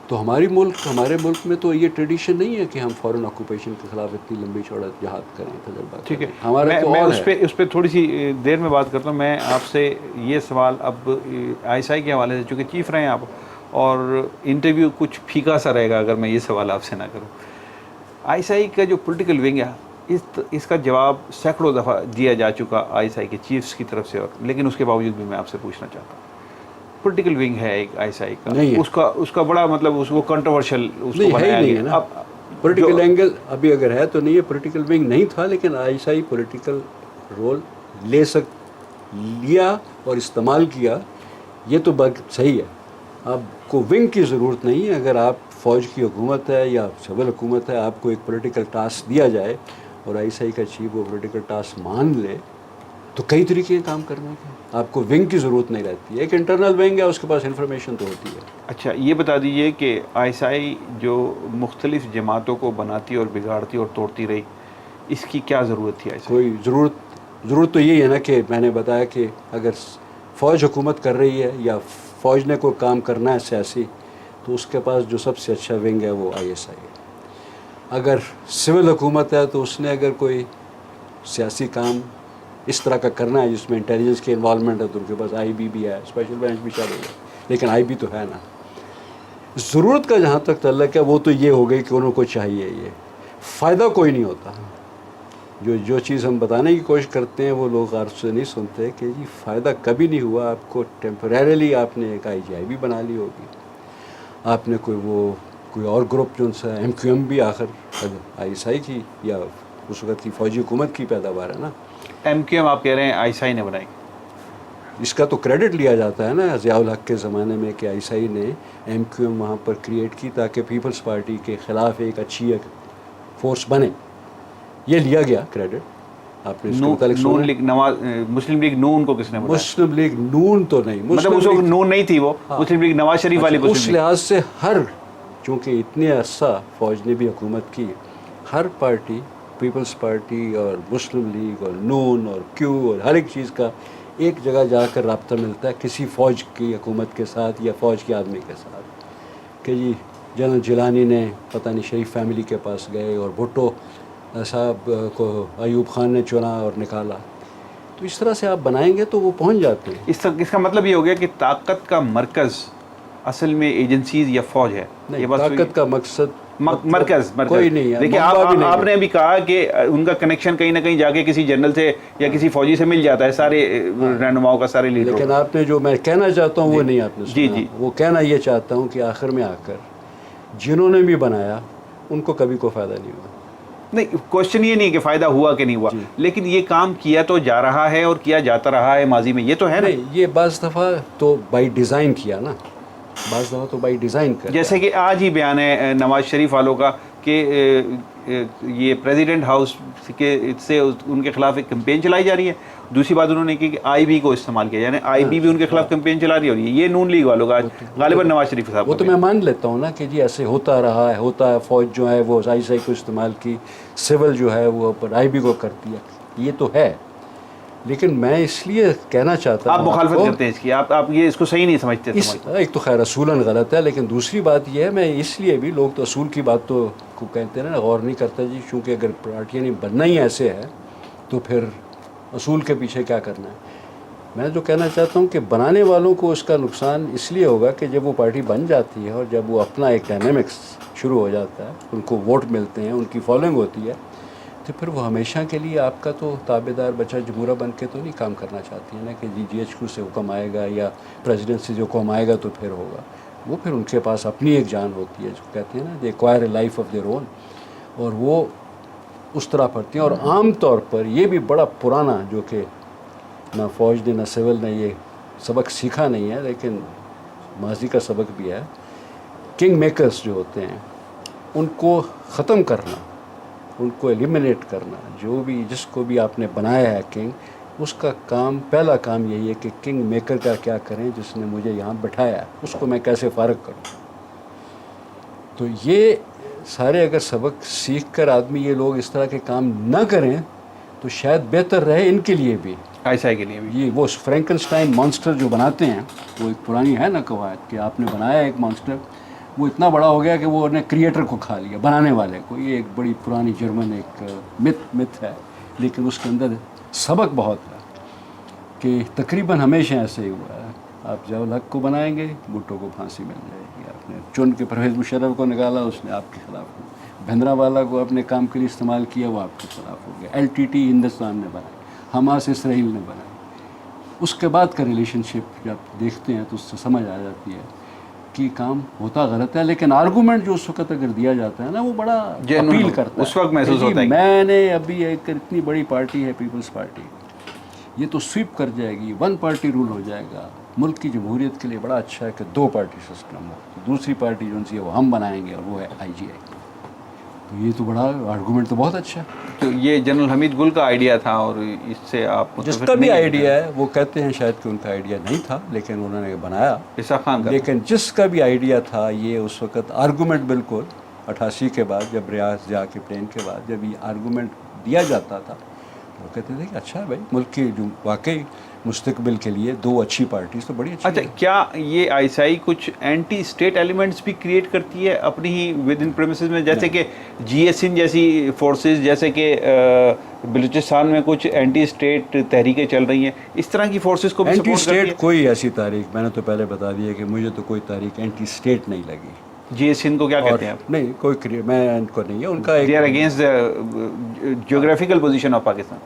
تو ہمارے ملک میں تو یہ ٹریڈیشن نہیں ہے کہ ہم فورن آکوپیشن کے خلاف اتنی لمبی چوڑا جہاد کریں, تجربہ. ٹھیک ہے, ہمارا میں اس پہ تھوڑی سی دیر میں بات کرتا ہوں. میں آپ سے یہ سوال اب ISI کے حوالے سے, چونکہ چیف رہے ہیں آپ اور انٹرویو کچھ پھیکا سا رہے گا اگر میں یہ سوال آپ سے نہ کروں. ISI کا جو پولیٹیکل ونگ ہے اس کا جواب سینکڑوں دفعہ دیا جا چکا ISI کے چیفز کی طرف سے, اور لیکن اس کے باوجود بھی میں آپ سے پوچھنا چاہتا ہوں. پولیٹیکل ونگ ہے ایک ISI کا, اس کا بڑا مطلب اس کو کنٹروورشل اس کو بنایا گیا. اب پولیٹیکل اینگل ابھی اگر ہے تو نہیں ہے, پولیٹیکل ونگ نہیں تھا, لیکن ISI پولیٹیکل رول لیا اور استعمال کیا, یہ تو بات صحیح ہے. آپ کو ونگ کی ضرورت نہیں ہے. اگر آپ فوج کی حکومت ہے یا سول حکومت ہے, آپ کو ایک پولیٹیکل ٹاسک دیا جائے اور ISI کا چیف وہ پولیٹیکل ٹاسک مان لے تو کئی طریقے ہیں کام کرنے کے. آپ کو ونگ کی ضرورت نہیں رہتی ہے. ایک انٹرنل ونگ ہے, اس کے پاس انفارمیشن تو ہوتی ہے. اچھا, یہ بتا دیجئے کہ ISI جو مختلف جماعتوں کو بناتی اور بگاڑتی اور توڑتی رہی, اس کی کیا ضرورت تھی ISI؟ کوئی ضرورت تو یہی ہے نا کہ میں نے بتایا کہ اگر فوج حکومت کر رہی ہے یا فوج نے کوئی کام کرنا ہے سیاسی, تو اس کے پاس جو سب سے اچھا ونگ ہے وہ ISI ہے. اگر سول حکومت ہے تو اس نے اگر کوئی سیاسی کام اس طرح کا کرنا ہے جس میں انٹیلیجنس کی انوالومنٹ ہے تو ان کے پاس IB بھی ہے, اسپیشل برانچ بھی چل رہی ہے, لیکن IB تو ہے نا. ضرورت کا جہاں تک تعلق ہے وہ تو یہ ہو گئی کہ انہوں کو چاہیے, یہ فائدہ کوئی نہیں ہوتا. جو چیز ہم بتانے کی کوشش کرتے ہیں وہ لوگ غور سے نہیں سنتے کہ جی فائدہ کبھی نہیں ہوا. آپ کو ٹیمپریریلی آپ نے ایک IGI بھی بنا لی ہوگی, آپ نے کوئی اور گروپ جو ان سے MQM بھی آخر ISI کی یا اس وقت کی فوجی حکومت کی پیداوار ہے نا. MQM آپ کہہ رہے ہیں ISI نے بنائی؟ اس کا تو کریڈٹ لیا جاتا ہے نا ضیاء الحق کے زمانے میں کہ ISI نے MQM وہاں پر کریٹ کی تاکہ پیپلز پارٹی کے خلاف ایک اچھی فورس بنے. یہ لیا گیا کریڈٹ. آپ نے نون لیگ مسلم لیگ نون کو کس نے بنایا؟ مسلم لیگ نون تو نہیں, مطلب اس وقت نون نہیں تھی, وہ مسلم لیگ نواز شریف والی مسلم اس لیگ. لحاظ سے چونکہ اتنے عرصہ فوج نے بھی حکومت کی, ہر پارٹی پیپلز پارٹی اور مسلم لیگ اور نون اور کیو اور ہر ایک چیز کا ایک جگہ جا کر رابطہ ملتا ہے کسی فوج کی حکومت کے ساتھ یا فوج کے آدمی کے ساتھ کہ جی جنرل جیلانی نے پتہ نہیں شریف فیملی کے پاس گئے اور بھٹو صاحب کو ایوب خان نے چنا اور نکالا. تو اس طرح سے آپ بنائیں گے تو وہ پہنچ جاتے ہیں. اس کا مطلب یہ ہو گیا کہ طاقت کا مرکز اصل میں ایجنسیز یا فوج ہے. نہیں, طاقت کا مقصد مرکز کوئی نہیں ہے. دیکھیں آپ نے ابھی کہا کہ ان کا کنیکشن کہیں نہ کہیں جا کے کسی جنرل سے یا کسی فوجی سے مل جاتا ہے, سارے رہنماؤں کا, سارے لیڈروں. لیکن آپ نے جو میں کہنا چاہتا ہوں وہ نہیں آپ نے سنا. جی وہ کہنا یہ چاہتا ہوں کہ آخر میں آ کر جنہوں نے بھی بنایا ان کو کبھی کوئی فائدہ نہیں ہوا. نہیں, کوشچن یہ نہیں کہ فائدہ ہوا کہ نہیں ہوا, لیکن یہ کام کیا تو جا رہا ہے اور کیا جاتا رہا ہے ماضی میں, یہ تو ہے نا. یہ بعض دفعہ تو بائی ڈیزائن کیا نا, بعض دفعہ تو بائی ڈیزائن کر. جیسے کہ آج ہی بیان ہے نواز شریف والوں کا کہ یہ پریزیڈنٹ ہاؤس کے سے ان کے خلاف ایک کمپین چلائی جا رہی ہے. دوسری بات انہوں نے کی کہ آئی بی کو استعمال کیا, یعنی آئی بی بھی ان کے خلاف کمپین چلا رہی ہے, اور یہ نون لیگ والوں کا غالباً نواز شریف صاحب وہ تو میں مان لیتا ہوں نا کہ جی ایسے ہوتا رہا ہے, ہوتا ہے. فوج جو ہے وہ آئی کو استعمال کی, سول جو ہے وہ آئی بی کو کرتی ہے, یہ تو ہے. لیکن میں اس لیے کہنا چاہتا ہوں, آپ مخالفت کرتے ہیں اس کی, آپ یہ اس کو صحیح نہیں سمجھتے. ایک تو خیر اصولاً غلط ہے, لیکن دوسری بات یہ ہے, میں اس لیے بھی, لوگ تو اصول کی بات تو کو کہتے ہیں نا, غور نہیں کرتا جی, چونکہ اگر پارٹیاں نہیں بننا ہی ایسے ہے تو پھر اصول کے پیچھے کیا کرنا ہے. میں جو کہنا چاہتا ہوں کہ بنانے والوں کو اس کا نقصان اس لیے ہوگا کہ جب وہ پارٹی بن جاتی ہے اور جب وہ اپنا ایک ڈائنامکس شروع ہو جاتا ہے, ان کو ووٹ ملتے ہیں, ان کی فالوئنگ ہوتی ہے, تو پھر وہ ہمیشہ کے لیے آپ کا تو تابع دار بچہ جمہورہ بن کے تو نہیں کام کرنا چاہتی ہے نا, کہ جی جی ایچ کیو سے حکم آئے گا یا پریزیڈنسی سے حکم آئے گا تو پھر ہوگا. وہ پھر ان کے پاس اپنی ایک جان ہوتی ہے, جو کہتے ہیں نا, they acquire a life of their own, اور وہ اس طرح پڑھتی ہیں. اور عام طور پر یہ بھی بڑا پرانا, جو کہ نہ فوج نے نہ سول نے یہ سبق سیکھا نہیں ہے, لیکن ماضی کا سبق بھی ہے, کنگ میکرز جو ہوتے ہیں ان کو ختم کرنا, ان کو ایلیمنیٹ کرنا. جو بھی, جس کو بھی آپ نے بنایا ہے کنگ, اس کا کام, پہلا کام یہی ہے کہ کنگ میکر کا کیا کریں, جس نے مجھے یہاں بٹھایا ہے اس کو میں کیسے فارغ کروں. تو یہ سارے اگر سبق سیکھ کر آدمی, یہ لوگ اس طرح کے کام نہ کریں تو شاید بہتر رہے ان کے لیے بھی. ایسا کے لیے بھی یہ وہ فرینکنسٹائن مانسٹر جو بناتے ہیں, وہ ایک پرانی ہے نا قواعد, کہ آپ نے بنایا ایک مانسٹر, وہ اتنا بڑا ہو گیا کہ وہ نے کریٹر کو کھا لیا, بنانے والے کو. یہ ایک بڑی پرانی جرمن ایک مت ہے, لیکن اس کے اندر سبق بہت ہے, کہ تقریباً ہمیشہ ایسے ہی ہوا ہے. آپ ضیاء الحق کو بنائیں گے, بھٹو کو پھانسی مل جائے گی. آپ نے چن کے پرویز مشرف کو نکالا, اس نے آپ کے خلاف ہو. بھندرا والا کو اپنے کام کے لیے استعمال کیا, وہ آپ کے خلاف ہو گیا. LTT ہندوستان نے بنائی, حماس اسرائیل نے بنائی. اس کے بعد کا ریلیشن شپ جب دیکھتے ہیں تو اس سے سمجھ آ جاتی ہے کہ کام ہوتا غلط ہے. لیکن آرگومنٹ جو اس وقت اگر دیا جاتا ہے نا, وہ بڑا اپیل کرتا ہے. اس وقت محسوس کہ ہوتا ہے میں نے ابھی ایک اتنی بڑی پارٹی ہے پیپلز پارٹی, یہ تو سویپ کر جائے گی, ون پارٹی رول ہو جائے گا. ملک کی جمہوریت کے لیے بڑا اچھا ہے کہ 2 پارٹی سسٹم ہو. دوسری پارٹی جو سی ہے وہ ہم بنائیں گے, اور وہ ہے IGI. تو یہ تو بڑا آرگومنٹ تو بہت اچھا ہے. تو یہ جنرل حمید گل کا آئیڈیا تھا, اور اس سے آپ جس کا بھی آئیڈیا ہے, وہ کہتے ہیں شاید کہ ان کا آئیڈیا نہیں تھا, لیکن انہوں نے بنایا. اسحاق خان کا, لیکن جس کا بھی آئیڈیا تھا, یہ اس وقت آرگومنٹ بالکل 88 کے بعد, جب ریاض جا کے پلین کے بعد جب یہ آرگومنٹ دیا جاتا تھا, وہ کہتے تھے کہ اچھا بھائی, ملک کی جو واقعی مستقبل کے لیے 2 اچھی پارٹیز تو بڑی اچھی. اچھا, کیا یہ ISI کچھ اینٹی اسٹیٹ ایلیمنٹس بھی کریٹ کرتی ہے اپنی ہی ود ان پریمیسز میں, جیسے کہ GS جیسی فورسز, جیسے کہ بلوچستان میں کچھ اینٹی اسٹیٹ تحریکیں چل رہی ہیں, اس طرح کی فورسز کو بھی اینٹی سپورٹ کرتی ہے؟ اسٹیٹ کوئی ایسی تاریخ, میں نے تو پہلے بتا دیا کہ مجھے تو کوئی تاریخ اینٹی اسٹیٹ نہیں لگی. GS کو کیا کہتے ہیں آپ؟ نہیں, کوئی میں ان کو نہیں ہے, ان کا دے آر ایک, against the geographical position of Pakistan.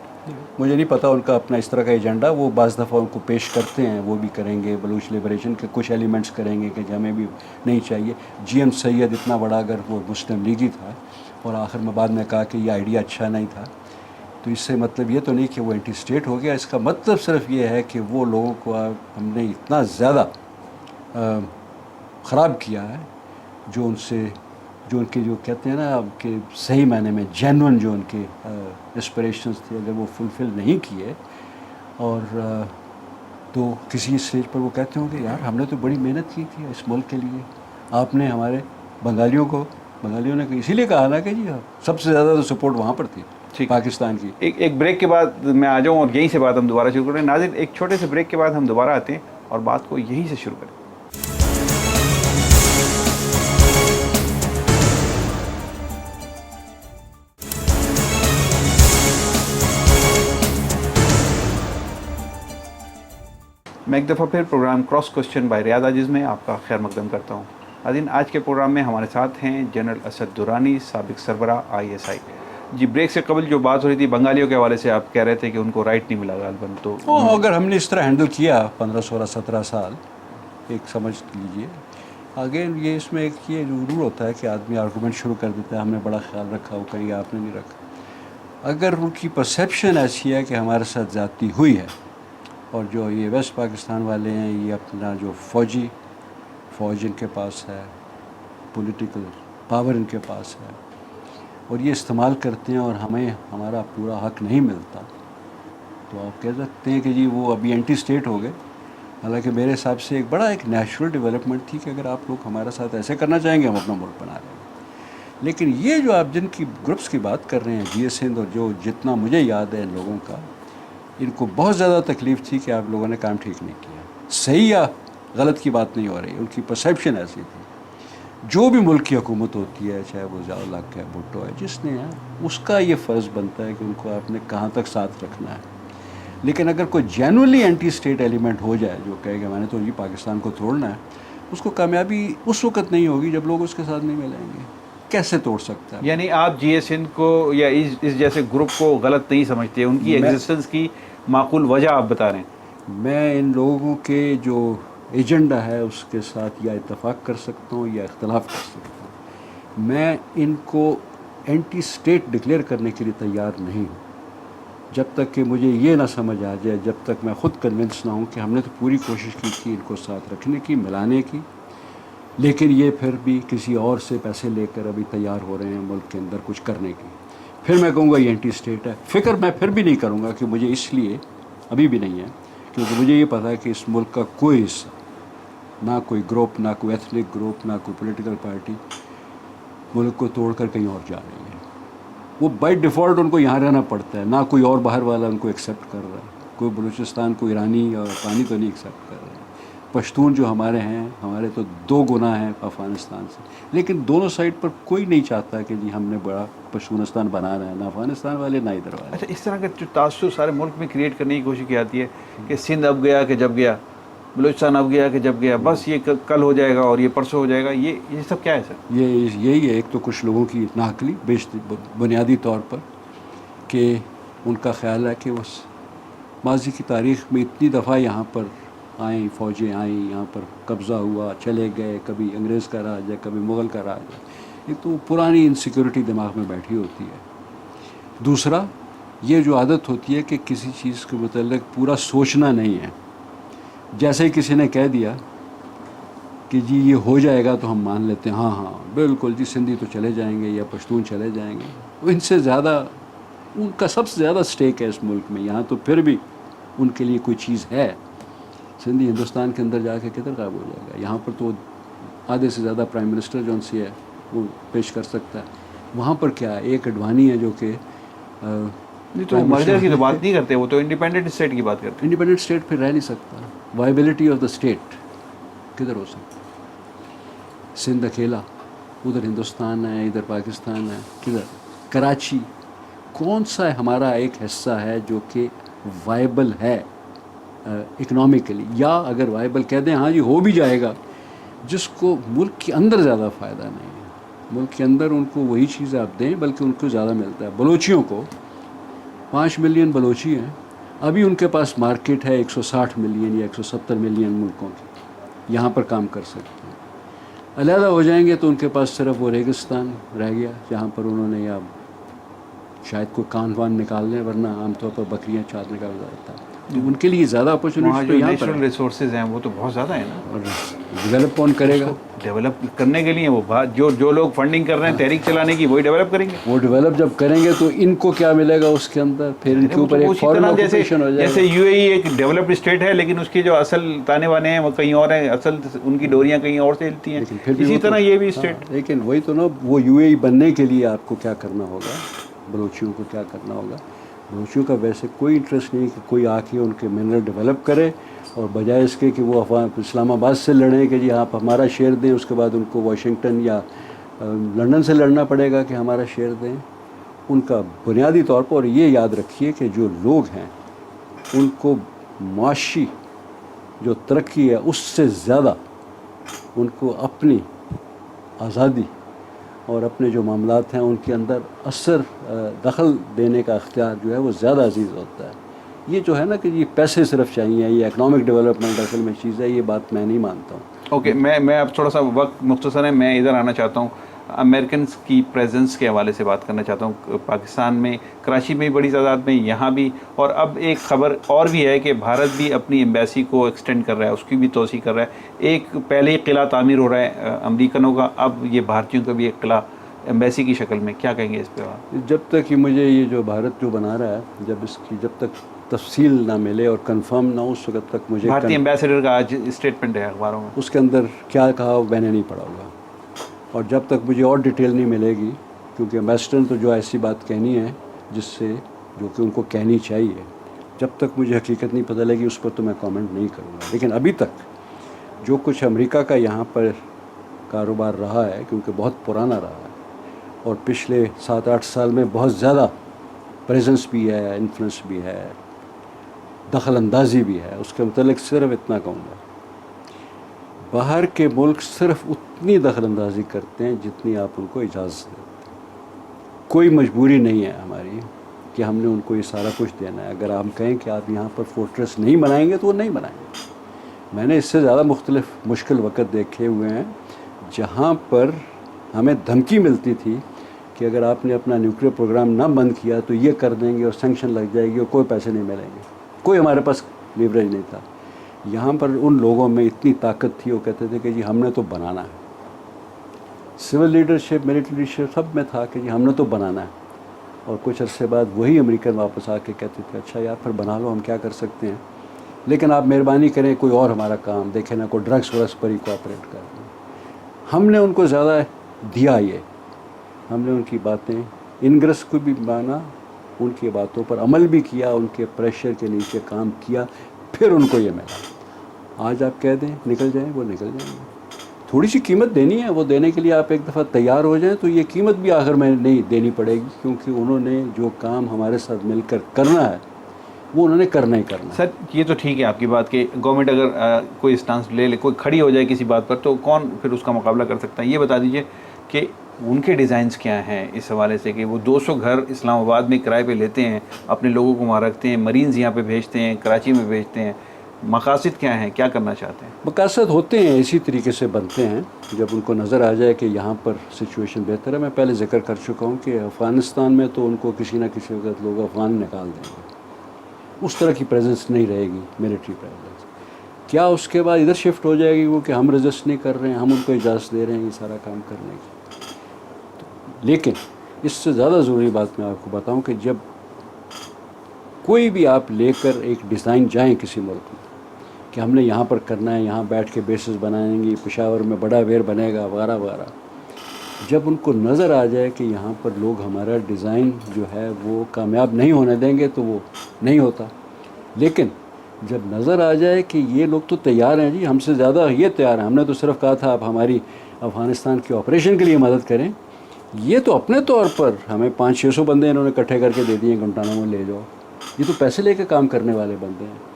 مجھے نہیں پتا ان کا اپنا اس طرح کا ایجنڈا, وہ بعض دفعہ ان کو پیش کرتے ہیں, وہ بھی کریں گے. بلوچ لبریشن کے کچھ ایلیمنٹس کریں گے کہ ہمیں بھی نہیں چاہیے. GM سید اتنا بڑا اگر وہ مسلم لیگی تھا, اور آخر میں بعد میں کہا کہ یہ آئیڈیا اچھا نہیں تھا, تو اس سے مطلب یہ تو نہیں کہ وہ اینٹی اسٹیٹ ہو گیا. اس کا مطلب صرف یہ ہے کہ وہ لوگوں کو ہم نے اتنا زیادہ خراب کیا ہے, جو ان سے, جو ان کے جو کہتے ہیں نا کہ صحیح معنی میں جینون جو ان کے اسپریشنز تھے, اگر وہ فلفل نہیں کیے, اور تو کسی اسٹیج پر وہ کہتے ہوں کہ یار ہم نے تو بڑی محنت کی تھی اس ملک کے لیے, آپ نے ہمارے بنگالیوں نے اسی لیے کہا نا کہ جی سب سے زیادہ تو سپورٹ وہاں پر تھی پاکستان کی. ایک بریک کے بعد میں آ جاؤں, اور یہیں سے بات ہم دوبارہ شروع کریں. ناظرین, ایک چھوٹے سے بریک کے بعد ہم دوبارہ آتے ہیں اور بات کو یہیں سے شروع کریں. میں ایک دفعہ پھر پروگرام کراس کوسچن بائی ریاض عاجز میں آپ کا خیر مقدم کرتا ہوں. ناظرین, آج کے پروگرام میں ہمارے ساتھ ہیں جنرل اسد درانی, سابق سربراہ ISI. جی, بریک سے قبل جو بات ہو رہی تھی بنگالیوں کے حوالے سے, آپ کہہ رہے تھے کہ ان کو رائٹ نہیں ملا غالباً, تو اگر ہم نے اس طرح ہینڈل کیا 15 16 17 سال, ایک سمجھ لیجیے. آگے یہ اس میں ایک یہ ضرور ہوتا ہے کہ آدمی آرگومنٹ شروع کر دیتا ہے, ہم نے بڑا خیال رکھا, وہ کہیں گے آپ نے نہیں رکھا. اگر ان کی پرسیپشن ایسی ہے کہ ہمارے ساتھ زیادتی ہوئی ہے, اور جو یہ ویسٹ پاکستان والے ہیں, یہ اپنا جو فوج ان کے پاس ہے, پولیٹیکل پاور ان کے پاس ہے, اور یہ استعمال کرتے ہیں اور ہمیں ہمارا پورا حق نہیں ملتا، تو آپ کہہ سکتے ہیں کہ جی وہ ابھی اینٹی اسٹیٹ ہو گئے. حالانکہ میرے حساب سے ایک نیچرل ڈیولپمنٹ تھی کہ اگر آپ لوگ ہمارے ساتھ ایسے کرنا چاہیں گے ہم اپنا ملک بنا لیں گے. لیکن یہ جو آپ جن کی گروپس کی بات کر رہے ہیں جی ایس ہند، اور جو جتنا مجھے یاد ہے ان لوگوں کا، ان کو بہت زیادہ تکلیف تھی کہ آپ لوگوں نے کام ٹھیک نہیں کیا. صحیح یا غلط کی بات نہیں ہو رہی، ان کی پرسیپشن ایسی تھی. جو بھی ملک کی حکومت ہوتی ہے، چاہے وہ ضیاء الحق ہے، بھٹو ہے، جس نے ہے، اس کا یہ فرض بنتا ہے کہ ان کو آپ نے کہاں تک ساتھ رکھنا ہے. لیکن اگر کوئی جینولی اینٹی اسٹیٹ ایلیمنٹ ہو جائے جو کہے کہ میں نے تو یہ پاکستان کو توڑنا ہے، اس کو کامیابی اس وقت نہیں ہوگی جب لوگ اس کے ساتھ نہیں ملیں گے. کیسے توڑ سکتا ہے؟ یعنی آپ جی ایس ہند کو یا اس جیسے گروپ کو غلط نہیں سمجھتے، ان کی ایگزسٹنس کی معقول وجہ آپ بتا رہے ہیں. میں ان لوگوں کے جو ایجنڈا ہے اس کے ساتھ یا اتفاق کر سکتا ہوں یا اختلاف کر سکتا ہوں. میں ان کو اینٹی اسٹیٹ ڈکلیئر کرنے کے لیے تیار نہیں ہوں جب تک کہ مجھے یہ نہ سمجھ آ جائے، جب تک میں خود کنونس نہ ہوں کہ ہم نے تو پوری کوشش کی تھی ان کو ساتھ رکھنے کی، ملانے کی، لیکن یہ پھر بھی کسی اور سے پیسے لے کر ابھی تیار ہو رہے ہیں ملک کے اندر کچھ کرنے کی. پھر میں کہوں گا یہ اینٹی اسٹیٹ ہے. فکر میں پھر بھی نہیں کروں گا کہ مجھے اس لیے ابھی بھی نہیں ہے، کیونکہ مجھے یہ پتا ہے کہ اس ملک کا کوئی حصہ، نہ کوئی گروپ، نہ کوئی ایتھنک گروپ، نہ کوئی پولیٹیکل پارٹی ملک کو توڑ کر کہیں اور جا رہی ہے. وہ بائی ڈیفالٹ ان کو یہاں رہنا پڑتا ہے، نہ کوئی اور باہر والا ان کو ایکسیپٹ کر رہا ہے. کوئی بلوچستان کو ایرانی اور پانی تو نہیں ایکسیپٹ کر رہا ہے. پشتون جو ہمارے ہیں، ہمارے تو 2 گنا ہیں افغانستان سے، لیکن دونوں سائڈ پر کوئی نہیں چاہتا کہ جی ہم نے بڑا پشتونستان بنا رہے ہیں، نہ افغانستان والے نہ ادھر والے. اچھا، اس طرح کا جو تاثر سارے ملک میں کریٹ کرنے کی کوشش کی جاتی ہے کہ سندھ اب گیا کہ جب گیا، بلوچستان اب گیا کہ جب گیا، بس یہ کل ہو جائے گا اور یہ پرسوں ہو جائے گا، یہ سب کیا ہے سر؟ یہی ہے ایک تو کچھ لوگوں کی ناعقلی بنیادی طور پر، کہ ان کا خیال ہے کہ وہ ماضی کی تاریخ میں اتنی دفعہ یہاں پر آئیں، فوجیں آئیں، یہاں پر قبضہ ہوا، چلے گئے، کبھی انگریز کا راج ہے، کبھی مغل کا راج ہے. ایک تو پرانی انسیکیورٹی دماغ میں بیٹھی ہوتی ہے. دوسرا یہ جو عادت ہوتی ہے کہ کسی چیز کے متعلق پورا سوچنا نہیں ہے. جیسے ہی کسی نے کہہ دیا کہ جی یہ ہو جائے گا تو ہم مان لیتے ہیں، ہاں بالکل جی سندھی تو چلے جائیں گے یا پشتون چلے جائیں گے. ان سے زیادہ ان کا سب سے زیادہ سٹیک ہے اس ملک میں. یہاں تو پھر بھی ان کے لیے کوئی چیز ہے. سندھی ہندوستان کے اندر جا کے کدھر غائب ہو جائے گا؟ یہاں پر تو آدھے سے زیادہ پرائم منسٹر جو ان سے ہے وہ پیش کر سکتا ہے. وہاں پر کیا ہے، ایک اڈوانی ہے جو کہ نہیں تو مرجر کی تو بات نہیں کرتے، وہ تو انڈیپینڈنٹ اسٹیٹ کی بات کرتے ہیں. انڈیپینڈنٹ اسٹیٹ پھر رہ نہیں سکتا. وائبلٹی آف دا اسٹیٹ کدھر ہو سکتا؟ سندھ اکیلا، ادھر ہندوستان ہے، ادھر پاکستان ہے، کدھر؟ کراچی کون سا ہمارا ایک حصہ ہے جو کہ وائبل ہے اکنامکلی، یا اگر وائبل کہہ دیں ہاں جی ہو بھی جائے گا، جس کو ملک کے اندر زیادہ فائدہ نہیں ہے. ملک کے اندر ان کو وہی چیزیں آپ دیں بلکہ ان کو زیادہ ملتا ہے. بلوچیوں کو 5 ملین بلوچی ہیں، ابھی ان کے پاس مارکیٹ ہے 160 ملین یا 170 ملین ملکوں کی، یہاں پر کام کر سکتے ہیں. علیحدہ ہو جائیں گے تو ان کے پاس صرف وہ ریگستان رہ گیا جہاں پر انہوں نے یا شاید کوئی کان وان نکال لیں، ورنہ عام طور پر بکریاں چار نکال جاتا ہے. تو ان کے لیے زیادہ وہاں اپرچونیٹی تو جو یہاں پر نیچرل ہے. ریسورسز ہیں وہ تو بہت زیادہ ہیں نا. اور ڈیولپ کون کرے گا؟ ڈیولپ کرنے کے لیے وہ جو لوگ فنڈنگ کر رہے ہیں تحریک چلانے کی، وہی ڈیولپ کریں گے. وہ ڈیولپ جب کریں گے تو ان کو کیا ملے گا اس کے اندر؟ پھر ان کے اوپر ایک فارن آکوپیشن ہو جائے گا. جیسے یو اے ای ایک ڈیولپڈ اسٹیٹ ہے لیکن اس کے جو اصل تانے بانے ہیں وہ کہیں اور ہیں، اصل ان کی ڈوریاں کہیں اور سے ہلتی ہیں. اسی طرح یہ بھی اسٹیٹ. لیکن وہی تو نا، وہ یو اے ای بننے کے لیے آپ کو کیا کرنا ہوگا، بلوچیوں کو کیا کرنا ہوگا. بلوچیوں کا ویسے کوئی انٹرسٹ نہیں کہ کوئی آ کے ان کے منرل ڈیولپ کرے، اور بجائے اس کے کہ وہ اسلام آباد سے لڑیں کہ جی آپ ہمارا شیئر دیں، اس کے بعد ان کو واشنگٹن یا لنڈن سے لڑنا پڑے گا کہ ہمارا شیئر دیں. ان کا بنیادی طور پر، اور یہ یاد رکھیے کہ جو لوگ ہیں ان کو معاشی جو ترقی ہے اس سے زیادہ ان کو اپنی آزادی اور اپنے جو معاملات ہیں ان کے اندر اثر دخل دینے کا اختیار جو ہے وہ زیادہ عزیز ہوتا ہے. یہ جو ہے نا کہ یہ پیسے صرف چاہیے، یہ اکنامک ڈیولپمنٹ اصل میں چیز ہے، یہ بات میں نہیں مانتا ہوں. اوکے، میں اب تھوڑا سا وقت مختصر ہے، میں ادھر آنا چاہتا ہوں. امریکنس کی پریزنس کے حوالے سے بات کرنا چاہتا ہوں. پاکستان میں کراچی میں بڑی تعداد میں، یہاں بھی، اور اب ایک خبر اور بھی ہے کہ بھارت بھی اپنی ایمبیسی کو ایکسٹینڈ کر رہا ہے، اس کی بھی توسیع کر رہا ہے. ایک پہلے ہی قلعہ تعمیر ہو رہا ہے امریکنوں کا، اب یہ بھارتیوں کا بھی ایک قلعہ ایمبیسی کی شکل میں، کیا کہیں گے اس پہ آپ؟ جب تک کہ مجھے یہ جو بھارت جو بنا رہا ہے، جب تک تفصیل نہ ملے اور کنفرم نہ ہو، اس وقت تک مجھے بھارتی ایمبیسڈر کا آج اسٹیٹمنٹ ہے اخباروں میں، اس کے اندر کیا کہا میں نے نہیں پڑھا ہوگا، اور جب تک مجھے اور ڈیٹیل نہیں ملے گی، کیونکہ ایمبیسڈر نے تو جو ایسی بات کہنی ہے جس سے جو کہ ان کو کہنی چاہیے، جب تک مجھے حقیقت نہیں پتہ لگے گی اس پر تو میں کامنٹ نہیں کروں گا. لیکن ابھی تک جو کچھ امریکہ کا یہاں پر کاروبار رہا ہے، کیونکہ بہت پرانا رہا ہے اور پچھلے 7-8 سال میں بہت زیادہ پریزنس بھی ہے، انفلوئنس بھی ہے، دخل اندازی بھی ہے، اس کے متعلق صرف اتنا کہوں گا، باہر کے ملک صرف اتنی دخل اندازی کرتے ہیں جتنی آپ ان کو اجازت دیتے ہیں. کوئی مجبوری نہیں ہے ہماری کہ ہم نے ان کو یہ سارا کچھ دینا ہے. اگر ہم کہیں کہ آپ یہاں پر فورٹریس نہیں بنائیں گے تو وہ نہیں بنائیں گے. میں نے اس سے زیادہ مختلف مشکل وقت دیکھے ہوئے ہیں جہاں پر ہمیں دھمکی ملتی تھی کہ اگر آپ نے اپنا نیوکلیئر پروگرام نہ بند کیا تو یہ کر دیں گے اور سینکشن لگ جائے گی اور کوئی پیسے نہیں ملیں گے. کوئی ہمارے پاس لیوریج نہیں تھا. یہاں پر ان لوگوں میں اتنی طاقت تھی، وہ کہتے تھے کہ جی ہم نے تو بنانا ہے. سول لیڈرشپ، ملٹری لیڈرشپ سب میں تھا کہ جی ہم نے تو بنانا ہے. اور کچھ عرصے بعد وہی امریکن واپس آ کے کہتے تھے اچھا یار پھر بنا لو، ہم کیا کر سکتے ہیں، لیکن آپ مہربانی کریں کوئی اور ہمارا کام دیکھیں نا، کوئی ڈرگس ورگس پر ہی کوآپریٹ کر دیں. ہم نے ان کو زیادہ دیا، یہ ہم نے ان کی باتیں انگرس کو بھی مانا، ان کی باتوں پر عمل بھی کیا، ان کے پریشر کے نیچے کام کیا، پھر ان کو یہ ملا. آج آپ کہہ دیں نکل جائیں، وہ نکل جائیں گے. تھوڑی سی قیمت دینی ہے، وہ دینے کے لیے آپ ایک دفعہ تیار ہو جائیں تو یہ قیمت بھی آخر میں نہیں دینی پڑے گی، کیونکہ انہوں نے جو کام ہمارے ساتھ مل کر کرنا ہے وہ انہوں نے کرنا ہی کرنا ہے. سر یہ تو ٹھیک ہے آپ کی بات کہ گورنمنٹ اگر کوئی اسٹانس لے لے، کوئی کھڑی ہو جائے کسی بات پر، تو کون پھر اس کا مقابلہ کر سکتا ہے. یہ بتا دیجئے کہ ان کے ڈیزائنز کیا ہیں اس حوالے سے کہ وہ 200 گھر اسلام آباد میں کرائے پہ لیتے ہیں، اپنے لوگوں کو وہاں رکھتے ہیں، مرینز یہاں پہ بھیجتے ہیں، کراچی میں بھیجتے ہیں. مقاصد کیا ہیں، کیا کرنا چاہتے ہیں؟ مقاصد ہوتے ہیں اسی طریقے سے بنتے ہیں جب ان کو نظر آ جائے کہ یہاں پر سچویشن بہتر ہے. میں پہلے ذکر کر چکا ہوں کہ افغانستان میں تو ان کو کسی نہ کسی وقت لوگ افغان نکال دیں گے، اس طرح کی پریزنس نہیں رہے گی، ملٹری پریزنس. کیا اس کے بعد ادھر شفٹ ہو جائے گی وہ کہ ہم رجسٹ نہیں کر رہے ہیں، ہم ان کو اجازت دے رہے ہیں یہ سارا کام کرنے کی. لیکن اس سے زیادہ ضروری بات میں آپ کو بتاؤں کہ جب کوئی بھی آپ لے کر ایک ڈیزائن جائیں کسی ملک میں کہ ہم نے یہاں پر کرنا ہے، یہاں بیٹھ کے بیسز بنائیں گے، پشاور میں بڑا ویئر بنے گا وغیرہ وغیرہ، جب ان کو نظر آ جائے کہ یہاں پر لوگ ہمارا ڈیزائن جو ہے وہ کامیاب نہیں ہونے دیں گے تو وہ نہیں ہوتا. لیکن جب نظر آ جائے کہ یہ لوگ تو تیار ہیں، جی ہم سے زیادہ یہ تیار ہیں، ہم نے تو صرف کہا تھا آپ ہماری افغانستان کے آپریشن کے لیے مدد کریں، یہ تو اپنے طور پر ہمیں 500-600 بندے انہوں نے اکٹھے کر کے دے دیے گنٹانوں میں لے جاؤ، یہ تو پیسے لے کے کام کرنے والے بندے ہیں.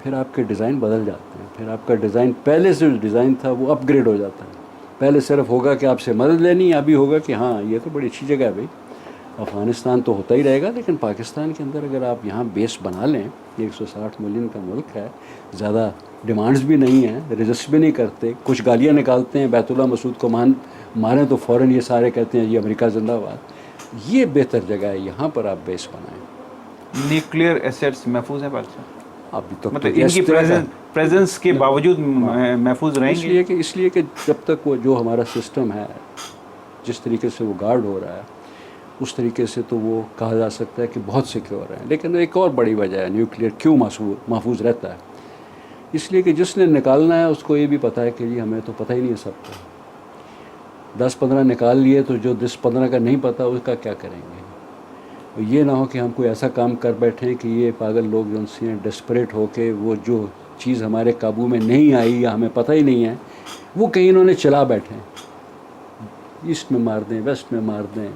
پھر آپ کے ڈیزائن بدل جاتے ہیں، پھر آپ کا ڈیزائن پہلے سے جو ڈیزائن تھا وہ اپ گریڈ ہو جاتا ہے. پہلے صرف ہوگا کہ آپ سے مدد لینی ہے، ابھی ہوگا کہ ہاں یہ تو بڑی اچھی جگہ ہے بھائی، افغانستان تو ہوتا ہی رہے گا لیکن پاکستان کے اندر اگر آپ یہاں بیس بنا لیں، 160 ملین کا ملک ہے، زیادہ ڈیمانڈز بھی نہیں ہیں، رجسٹ بھی نہیں کرتے، کچھ گالیاں نکالتے ہیں، بیت اللہ مسعود کو ماریں تو فوراً یہ سارے کہتے ہیں یہ امریکہ زندہ باد. یہ بہتر جگہ ہے، یہاں پر آپ بیس بنائیں. نیوکلیئر ایسیٹس محفوظ ہیں پاکستان؟ ابھی تک تو مطلب یہ ان اس کی طرح کا پریزنس کے باوجود محفوظ رہیں گے؟ اس لیے کہ جب تک وہ جو ہمارا سسٹم ہے جس طریقے سے وہ گارڈ ہو رہا ہے اس طریقے سے تو وہ کہا جا سکتا ہے کہ بہت سیکیور ہے. لیکن ایک اور بڑی وجہ ہے نیوکلیئر کیوں محفوظ رہتا ہے، اس لیے کہ جس نے نکالنا ہے اس کو یہ بھی پتہ ہے کہ جی ہمیں تو پتہ ہی نہیں ہے سب کو. 10-15 نکال لیے تو جو 10-15 کا نہیں پتہ اس کا کیا کریں گے. یہ نہ ہو کہ ہم کوئی ایسا کام کر بیٹھیں کہ یہ پاگل لوگ جو ان سے ڈسپریٹ ہو کے وہ جو چیز ہمارے قابو میں نہیں آئی یا ہمیں پتہ ہی نہیں ہے وہ کہیں انہوں نے چلا بیٹھیں، ایسٹ میں مار دیں، ویسٹ میں مار دیں.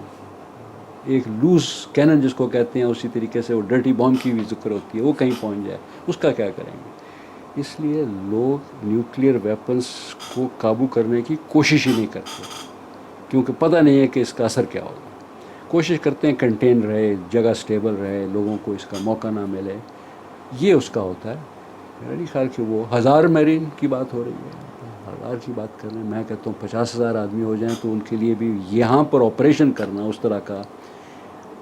ایک لوز کینن جس کو کہتے ہیں اسی طریقے سے وہ ڈرٹی بام کی بھی ذکر ہوتی ہے، وہ کہیں پہنچ جائے اس کا کیا کریں گے. اس لیے لوگ نیوکلیئر ویپنز کو قابو کرنے کی کوشش ہی نہیں کرتے کیونکہ پتہ نہیں ہے کہ اس کا اثر کیا ہوگا. کوشش کرتے ہیں کنٹین رہے، جگہ سٹیبل رہے، لوگوں کو اس کا موقع نہ ملے، یہ اس کا ہوتا ہے. میرا نہیں خیال کہ وہ 1000 میرین کی بات ہو رہی ہے، 1000 کی بات کر رہے ہیں. میں کہتا ہوں 50,000 آدمی ہو جائیں تو ان کے لیے بھی یہاں پر آپریشن کرنا اس طرح کا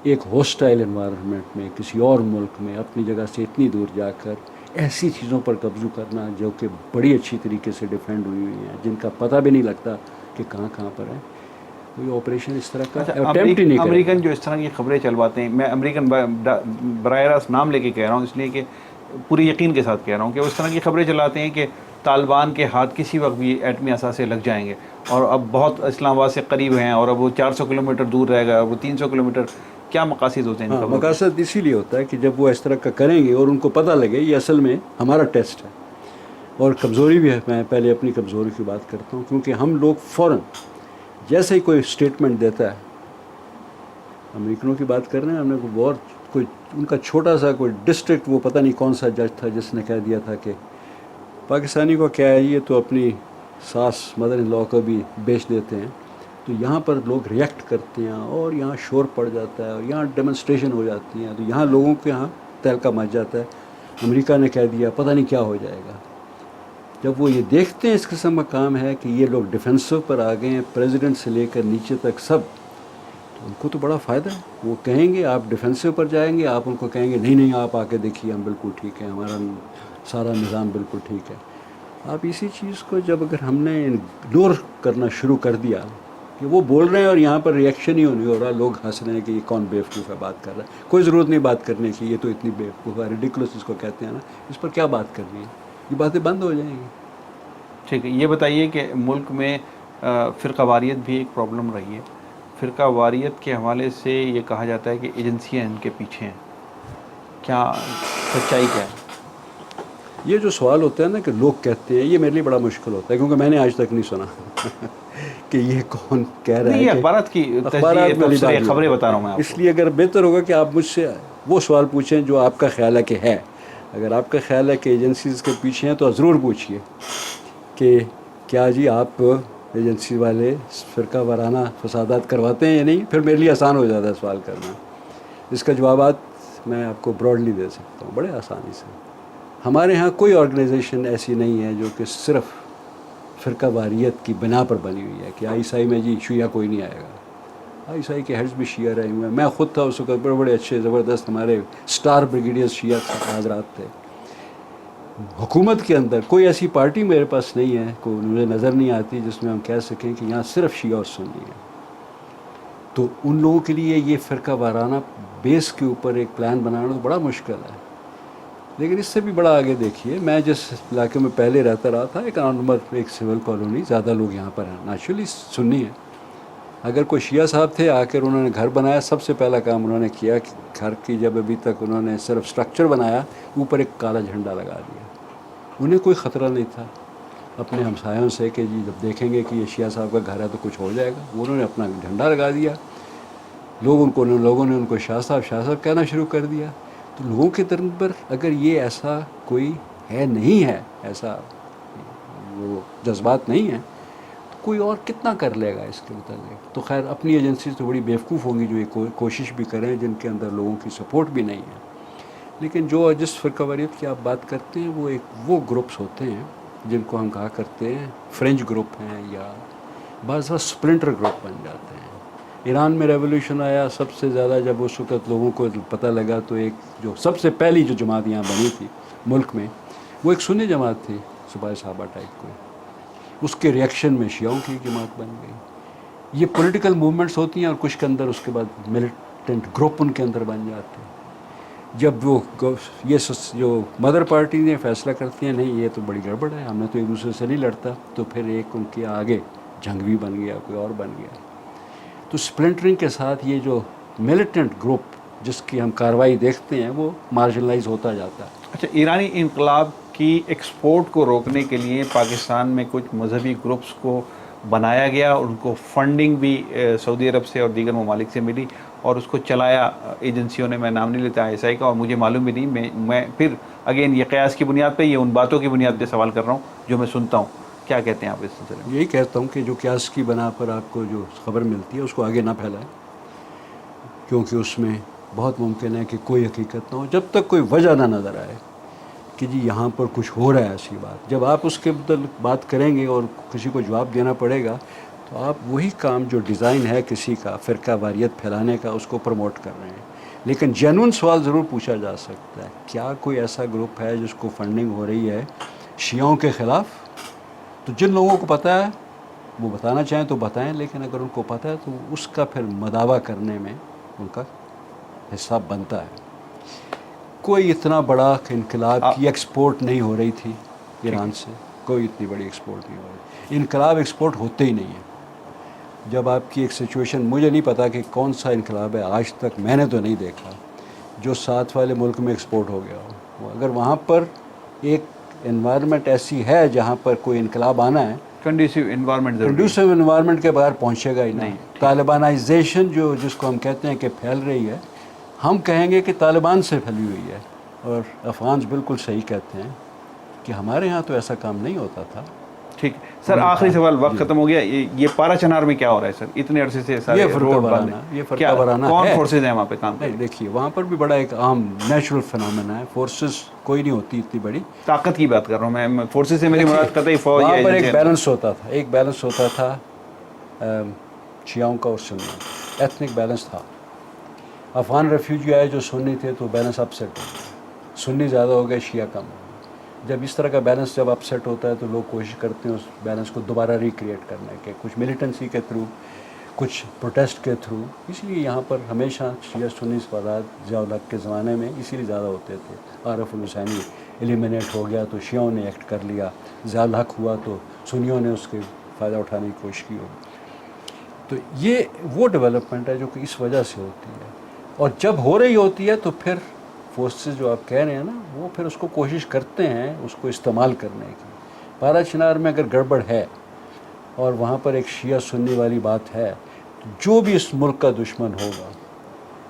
ایک ہوسٹائل انوائرمنٹ میں کسی اور ملک میں اپنی جگہ سے اتنی دور جا کر ایسی چیزوں پر قبضہ کرنا جو کہ بڑی اچھی طریقے سے ڈیفینڈ ہوئی ہوئی ہیں، جن کا پتہ بھی نہیں لگتا کہ کہاں کہاں پر ہیں، کوئی آپریشن اس طرح کا اچھا، اٹیمپٹ ہی نہیں کرے. امریکن جو اس طرح کی خبریں چلواتے ہیں، میں امریکن براہ راست نام لے کے کہہ رہا ہوں اس لیے کہ پوری یقین کے ساتھ کہہ رہا ہوں کہ اس طرح کی خبریں چلاتے ہیں کہ طالبان کے ہاتھ کسی وقت بھی ایٹمی اثاثے لگ جائیں گے، اور اب بہت اسلام آباد سے قریب ہیں، اور اب وہ 400 کلومیٹر دور رہے گا، وہ 300 کلومیٹر. کیا مقاصد ہوتے ہیں ان ہاں، خبروں کے؟ مقاصد اسی لیے ہوتا ہے کہ جب وہ اس طرح کا کریں گے اور ان کو پتہ لگے یہ اصل میں ہمارا ٹیسٹ ہے. اور کمزوری بھی ہے، میں پہلے اپنی کمزوری کی بات کرتا ہوں، کیونکہ ہم لوگ فوراً جیسے ہی کوئی اسٹیٹمنٹ دیتا ہے، امریکنوں کی بات کر رہے ہیں، ہم نے کوئی ان کا چھوٹا سا کوئی ڈسٹرکٹ، وہ پتہ نہیں کون سا جج تھا جس نے کہہ دیا تھا کہ پاکستانی کو کیا ہے، یہ تو اپنی ساس مدر ان لا کو بھی بیچ دیتے ہیں. تو یہاں پر لوگ ریئیکٹ کرتے ہیں اور یہاں شور پڑ جاتا ہے اور یہاں ڈیمونسٹریشن ہو جاتی ہیں، تو یہاں لوگوں کے یہاں تہلکہ مچ جاتا ہے. امریکہ نے کہہ دیا، پتہ نہیں کیا ہو جائے گا. جب وہ یہ دیکھتے ہیں اس قسم کا کام ہے کہ یہ لوگ ڈیفینسو پر آ گئے ہیں، پریزیڈنٹ سے لے کر نیچے تک سب، تو ان کو تو بڑا فائدہ ہے. وہ کہیں گے آپ ڈیفینسو پر جائیں گے، آپ ان کو کہیں گے نہیں نہیں آپ آ کے دیکھیے ہم بالکل ٹھیک ہے، ہمارا سارا نظام بالکل ٹھیک ہے. آپ اسی چیز کو جب اگر ہم نے اگنور کرنا شروع کر دیا کہ وہ بول رہے ہیں اور یہاں پر ریئیکشن ہی نہیں ہو رہا، لوگ ہنس رہے ہیں کہ یہ کون بیوقوف ہے بات کر رہا ہے، کوئی ضرورت نہیں بات کرنے کی، یہ تو اتنی بیوقوف ہے، ریڈیکولس اس کو کہتے ہیں نا، اس پر کیا بات کرنی ہے، یہ باتیں بند ہو جائیں گی. ٹھیک ہے، یہ بتائیے کہ ملک میں فرقہ واریت بھی ایک پرابلم رہی ہے. فرقہ واریت کے حوالے سے یہ کہا جاتا ہے کہ ایجنسیاں ان کے پیچھے ہیں، کیا سچائی کیا ہے؟ یہ جو سوال ہوتا ہے نا کہ لوگ کہتے ہیں، یہ میرے لیے بڑا مشکل ہوتا ہے، کیونکہ میں نے آج تک نہیں سنا کہ یہ کون کہہ رہا نہیں، ہے. یہ کہ اخبارات کی اخبارات والی تبصرے بات خبریں نہیں. بتا رہا ہوں میں آپ اس کو. لیے اگر بہتر ہوگا کہ آپ مجھ سے وہ سوال پوچھیں جو آپ کا خیال ہے کہ ہے. اگر آپ کا خیال ہے کہ ایجنسیز کے پیچھے ہیں تو ضرور پوچھیے کہ کیا جی آپ ایجنسی والے فرقہ وارانہ فسادات کرواتے ہیں یا نہیں. پھر میرے لیے آسان ہو جاتا ہے سوال کرنا. اس کا جوابات میں آپ کو براڈلی دے سکتا ہوں بڑے آسانی سے. ہمارے ہاں کوئی آرگنائزیشن ایسی نہیں ہے جو کہ صرف فرقہ واریت کی بنا پر بنی ہوئی ہے کہ عیسائی میں جی شیعہ کوئی نہیں آئے گا. عیسائی کے ہیڈز بھی شیعہ رہے ہوئے ہیں. میں خود تھا اس وقت، بڑے بڑے اچھے زبردست ہمارے اسٹار بریگیڈیئرز شیعہ حضرات تھے. حکومت کے اندر کوئی ایسی پارٹی میرے پاس نہیں ہے، کوئی مجھے نظر نہیں آتی جس میں ہم کہہ سکیں کہ یہاں صرف شیعہ اور سنی ہے. تو ان لوگوں کے لیے یہ فرقہ وارانہ بیس کے اوپر ایک پلان بنانا تو بڑا مشکل ہے. لیکن اس سے بھی بڑا آگے دیکھیے، میں جس علاقے میں پہلے رہتا رہا تھا، ایک نمبر ایک سول کالونی، زیادہ لوگ یہاں پر ہیں، نیچرلی سنی ہیں. اگر کوئی شیعہ صاحب تھے، آ کر انہوں نے گھر بنایا، سب سے پہلا کام انہوں نے کیا کہ گھر کی جب ابھی تک انہوں نے صرف سٹرکچر بنایا، اوپر ایک کالا جھنڈا لگا دیا. انہیں کوئی خطرہ نہیں تھا اپنے ہمسایوں سے کہ جی جب دیکھیں گے کہ یہ شیعہ صاحب کا گھر ہے تو کچھ ہو جائے گا. انہوں نے اپنا جھنڈا لگا دیا. لوگوں نے ان کو شاہ صاحب کہنا شروع کر دیا. تو لوگوں کے طرف پر اگر یہ ایسا کوئی ہے نہیں ہے، ایسا وہ جذبات نہیں ہیں، تو کوئی اور کتنا کر لے گا اس کے متعلق. تو خیر اپنی ایجنسیز تو بڑی بیوقوف ہوں گی جو یہ کوشش بھی کریں جن کے اندر لوگوں کی سپورٹ بھی نہیں ہے. لیکن جو جس فرقہ واریت کی آپ بات کرتے ہیں وہ گروپس ہوتے ہیں جن کو ہم کہا کرتے ہیں فرنج گروپ ہیں، یا بعض وقت سپلنٹر گروپ بن جاتے ہیں. ایران میں ریولوشن آیا، سب سے زیادہ جب اس وقت لوگوں کو پتہ لگا تو ایک جو سب سے پہلی جو جماعت یہاں بنی تھی ملک میں، وہ ایک سنی جماعت تھی، سپاہی صحابہ ٹائپ کو. اس کے ریئیکشن میں شیعوں کی جماعت بن گئی. یہ پولیٹیکل موومنٹس ہوتی ہیں اور کچھ کے اندر اس کے بعد ملیٹنٹ گروپ ان کے اندر بن جاتے ہیں. جب وہ یہ جو مدر پارٹی نے فیصلہ کرتی ہیں نہیں یہ تو بڑی گڑبڑ ہے، ہم نے تو ایک دوسرے سے نہیں لڑتا، تو پھر ایک ان کے آگے جنگ بھی بن گیا، کوئی اور بن گیا. تو سپلنٹرنگ کے ساتھ یہ جو ملیٹنٹ گروپ جس کی ہم کارروائی دیکھتے ہیں وہ مارجنلائز ہوتا جاتا ہے. اچھا، ایرانی انقلاب کی ایکسپورٹ کو روکنے کے لیے پاکستان میں کچھ مذہبی گروپس کو بنایا گیا، اور ان کو فنڈنگ بھی سعودی عرب سے اور دیگر ممالک سے ملی، اور اس کو چلایا ایجنسیوں نے. میں نام نہیں لیتا آئی ایس آئی کا، اور مجھے معلوم بھی نہیں. میں پھر اگین یہ قیاس کی بنیاد پہ، یہ ان باتوں کی بنیاد پہ سوال کر رہا ہوں جو میں سنتا ہوں. کیا کہتے ہیں آپ اس سلسلے میں؟ یہی کہتا ہوں کہ جو قیاس کی بنا پر آپ کو جو خبر ملتی ہے اس کو آگے نہ پھیلائیں، کیونکہ اس میں بہت ممکن ہے کہ کوئی حقیقت نہ ہو جب تک کوئی وجہ نہ نظر آئے کہ جی یہاں پر کچھ ہو رہا ہے ایسی بات. جب آپ اس کے متعلق بات کریں گے اور کسی کو جواب دینا پڑے گا تو آپ وہی کام جو ڈیزائن ہے کسی کا فرقہ واریت پھیلانے کا اس کو پروموٹ کر رہے ہیں. لیکن جینون سوال ضرور پوچھا جا سکتا ہے، کیا کوئی ایسا گروپ ہے جس کو فنڈنگ ہو رہی ہے شیعوں کے خلاف؟ تو جن لوگوں کو پتہ ہے وہ بتانا چاہیں تو بتائیں، لیکن اگر ان کو پتہ ہے تو اس کا پھر مداوع کرنے میں ان کا حصہ بنتا ہے۔ کوئی اتنا بڑا انقلاب کی ایکسپورٹ نہیں ہو رہی تھی ایران سے، کوئی اتنی بڑی ایکسپورٹ نہیں ہو رہی، انقلاب ایکسپورٹ ہوتے ہی نہیں ہیں۔ جب آپ کی ایک سچویشن، مجھے نہیں پتا کہ کون سا انقلاب ہے، آج تک میں نے تو نہیں دیکھا جو ساتھ والے ملک میں ایکسپورٹ ہو گیا ہو۔ اگر وہاں پر ایک انوائرمنٹ ایسی ہے جہاں پر کوئی انقلاب آنا ہے، کنڈیسیو انوائرمنٹ ضروری ہے۔ کنڈیوسو انوائرمنٹ کے بغیر پہنچے گا ہی نہیں۔ طالبانائزیشن جس کو ہم کہتے ہیں کہ پھیل رہی ہے، ہم کہیں گے کہ طالبان سے پھیلی ہوئی ہے، اور افغانز بالکل صحیح کہتے ہیں کہ ہمارے ہاں تو ایسا کام نہیں ہوتا تھا۔ ٹھیک سر، آخری سوال، وقت ختم ہو گیا، یہ پارا چنار میں کیا ہو رہا ہے سر؟ اتنے عرصے سے سارے یہ فرقہ روڈ بند وارانہ، ہیں، یہ فرقہ کیا وارانہ کون ہے۔ فورسز ہیں وہاں پہ کام نہیں کریں؟ دیکھیے، وہاں پر بھی بڑا ایک عام نیچرل فنامنا ہے، فورسز کوئی نہیں ہوتی اتنی بڑی۔ طاقت کی بات کر رہا ہوں میں، فورسز سے میری مراد قطعی فوج وہاں یا پر ایک ایجنسی۔ بیلنس ہوتا تھا، ایک بیلنس ہوتا تھا شیعوں کا اور سنیوں کا، ایتھنک بیلنس تھا۔ افغان ریفیوجی آئے جو سنی تھے تو بیلنس اپ سیٹ ہو گیا، سنی زیادہ ہو گئے، شیعہ کم ہو گئے۔ جب اس طرح کا بیلنس جب اپ سیٹ ہوتا ہے تو لوگ کوشش کرتے ہیں اس بیلنس کو دوبارہ ریکریٹ کرنے کے، کچھ ملیٹنسی کے تھرو، کچھ پروٹیسٹ کے تھرو۔ اس لیے یہاں پر ہمیشہ شیعہ سنی فساد ضیاء الحق کے زمانے میں اسی لیے زیادہ ہوتے تھے۔ عارف الحسینی ایلیمنیٹ ہو گیا تو شیعوں نے ایکٹ کر لیا، ضیاء الحق ہوا تو سنیوں نے اس کے فائدہ اٹھانے کی کوشش کی ہوگی۔ تو یہ وہ ڈیولپمنٹ ہے جو کہ اس وجہ سے ہوتی ہے، اور جب ہو رہی ہوتی ہے تو پھر فورسز جو آپ کہہ رہے ہیں نا، وہ پھر اس کو کوشش کرتے ہیں اس کو استعمال کرنے کی۔ پارا چنار میں اگر گڑبڑ ہے اور وہاں پر ایک شیعہ سنی والی بات ہے، تو جو بھی اس ملک کا دشمن ہوگا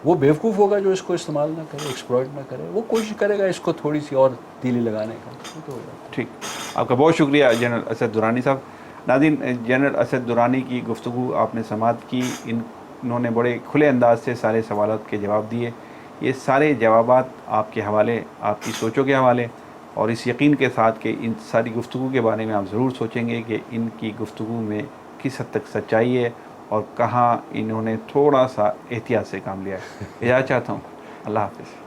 وہ بیوقوف ہوگا جو اس کو استعمال نہ کرے، ایکسپلائٹ نہ کرے، وہ کوشش کرے گا اس کو تھوڑی سی اور تیلی لگانے کا، وہ تو ہو جاتا ہے۔ ٹھیک، آپ کا بہت شکریہ جنرل اسد درانی صاحب۔ ناظرین، جنرل اسد درانی کی گفتگو آپ نے سماعت کی، انہوں نے بڑے کھلے انداز سے سارے سوالات کے جواب دیے۔ یہ سارے جوابات آپ کے حوالے، آپ کی سوچوں کے حوالے، اور اس یقین کے ساتھ کہ ان ساری گفتگو کے بارے میں آپ ضرور سوچیں گے کہ ان کی گفتگو میں کس حد تک سچائی ہے اور کہاں انہوں نے تھوڑا سا احتیاط سے کام لیا ہے۔ اجازت چاہتا ہوں، اللہ حافظ۔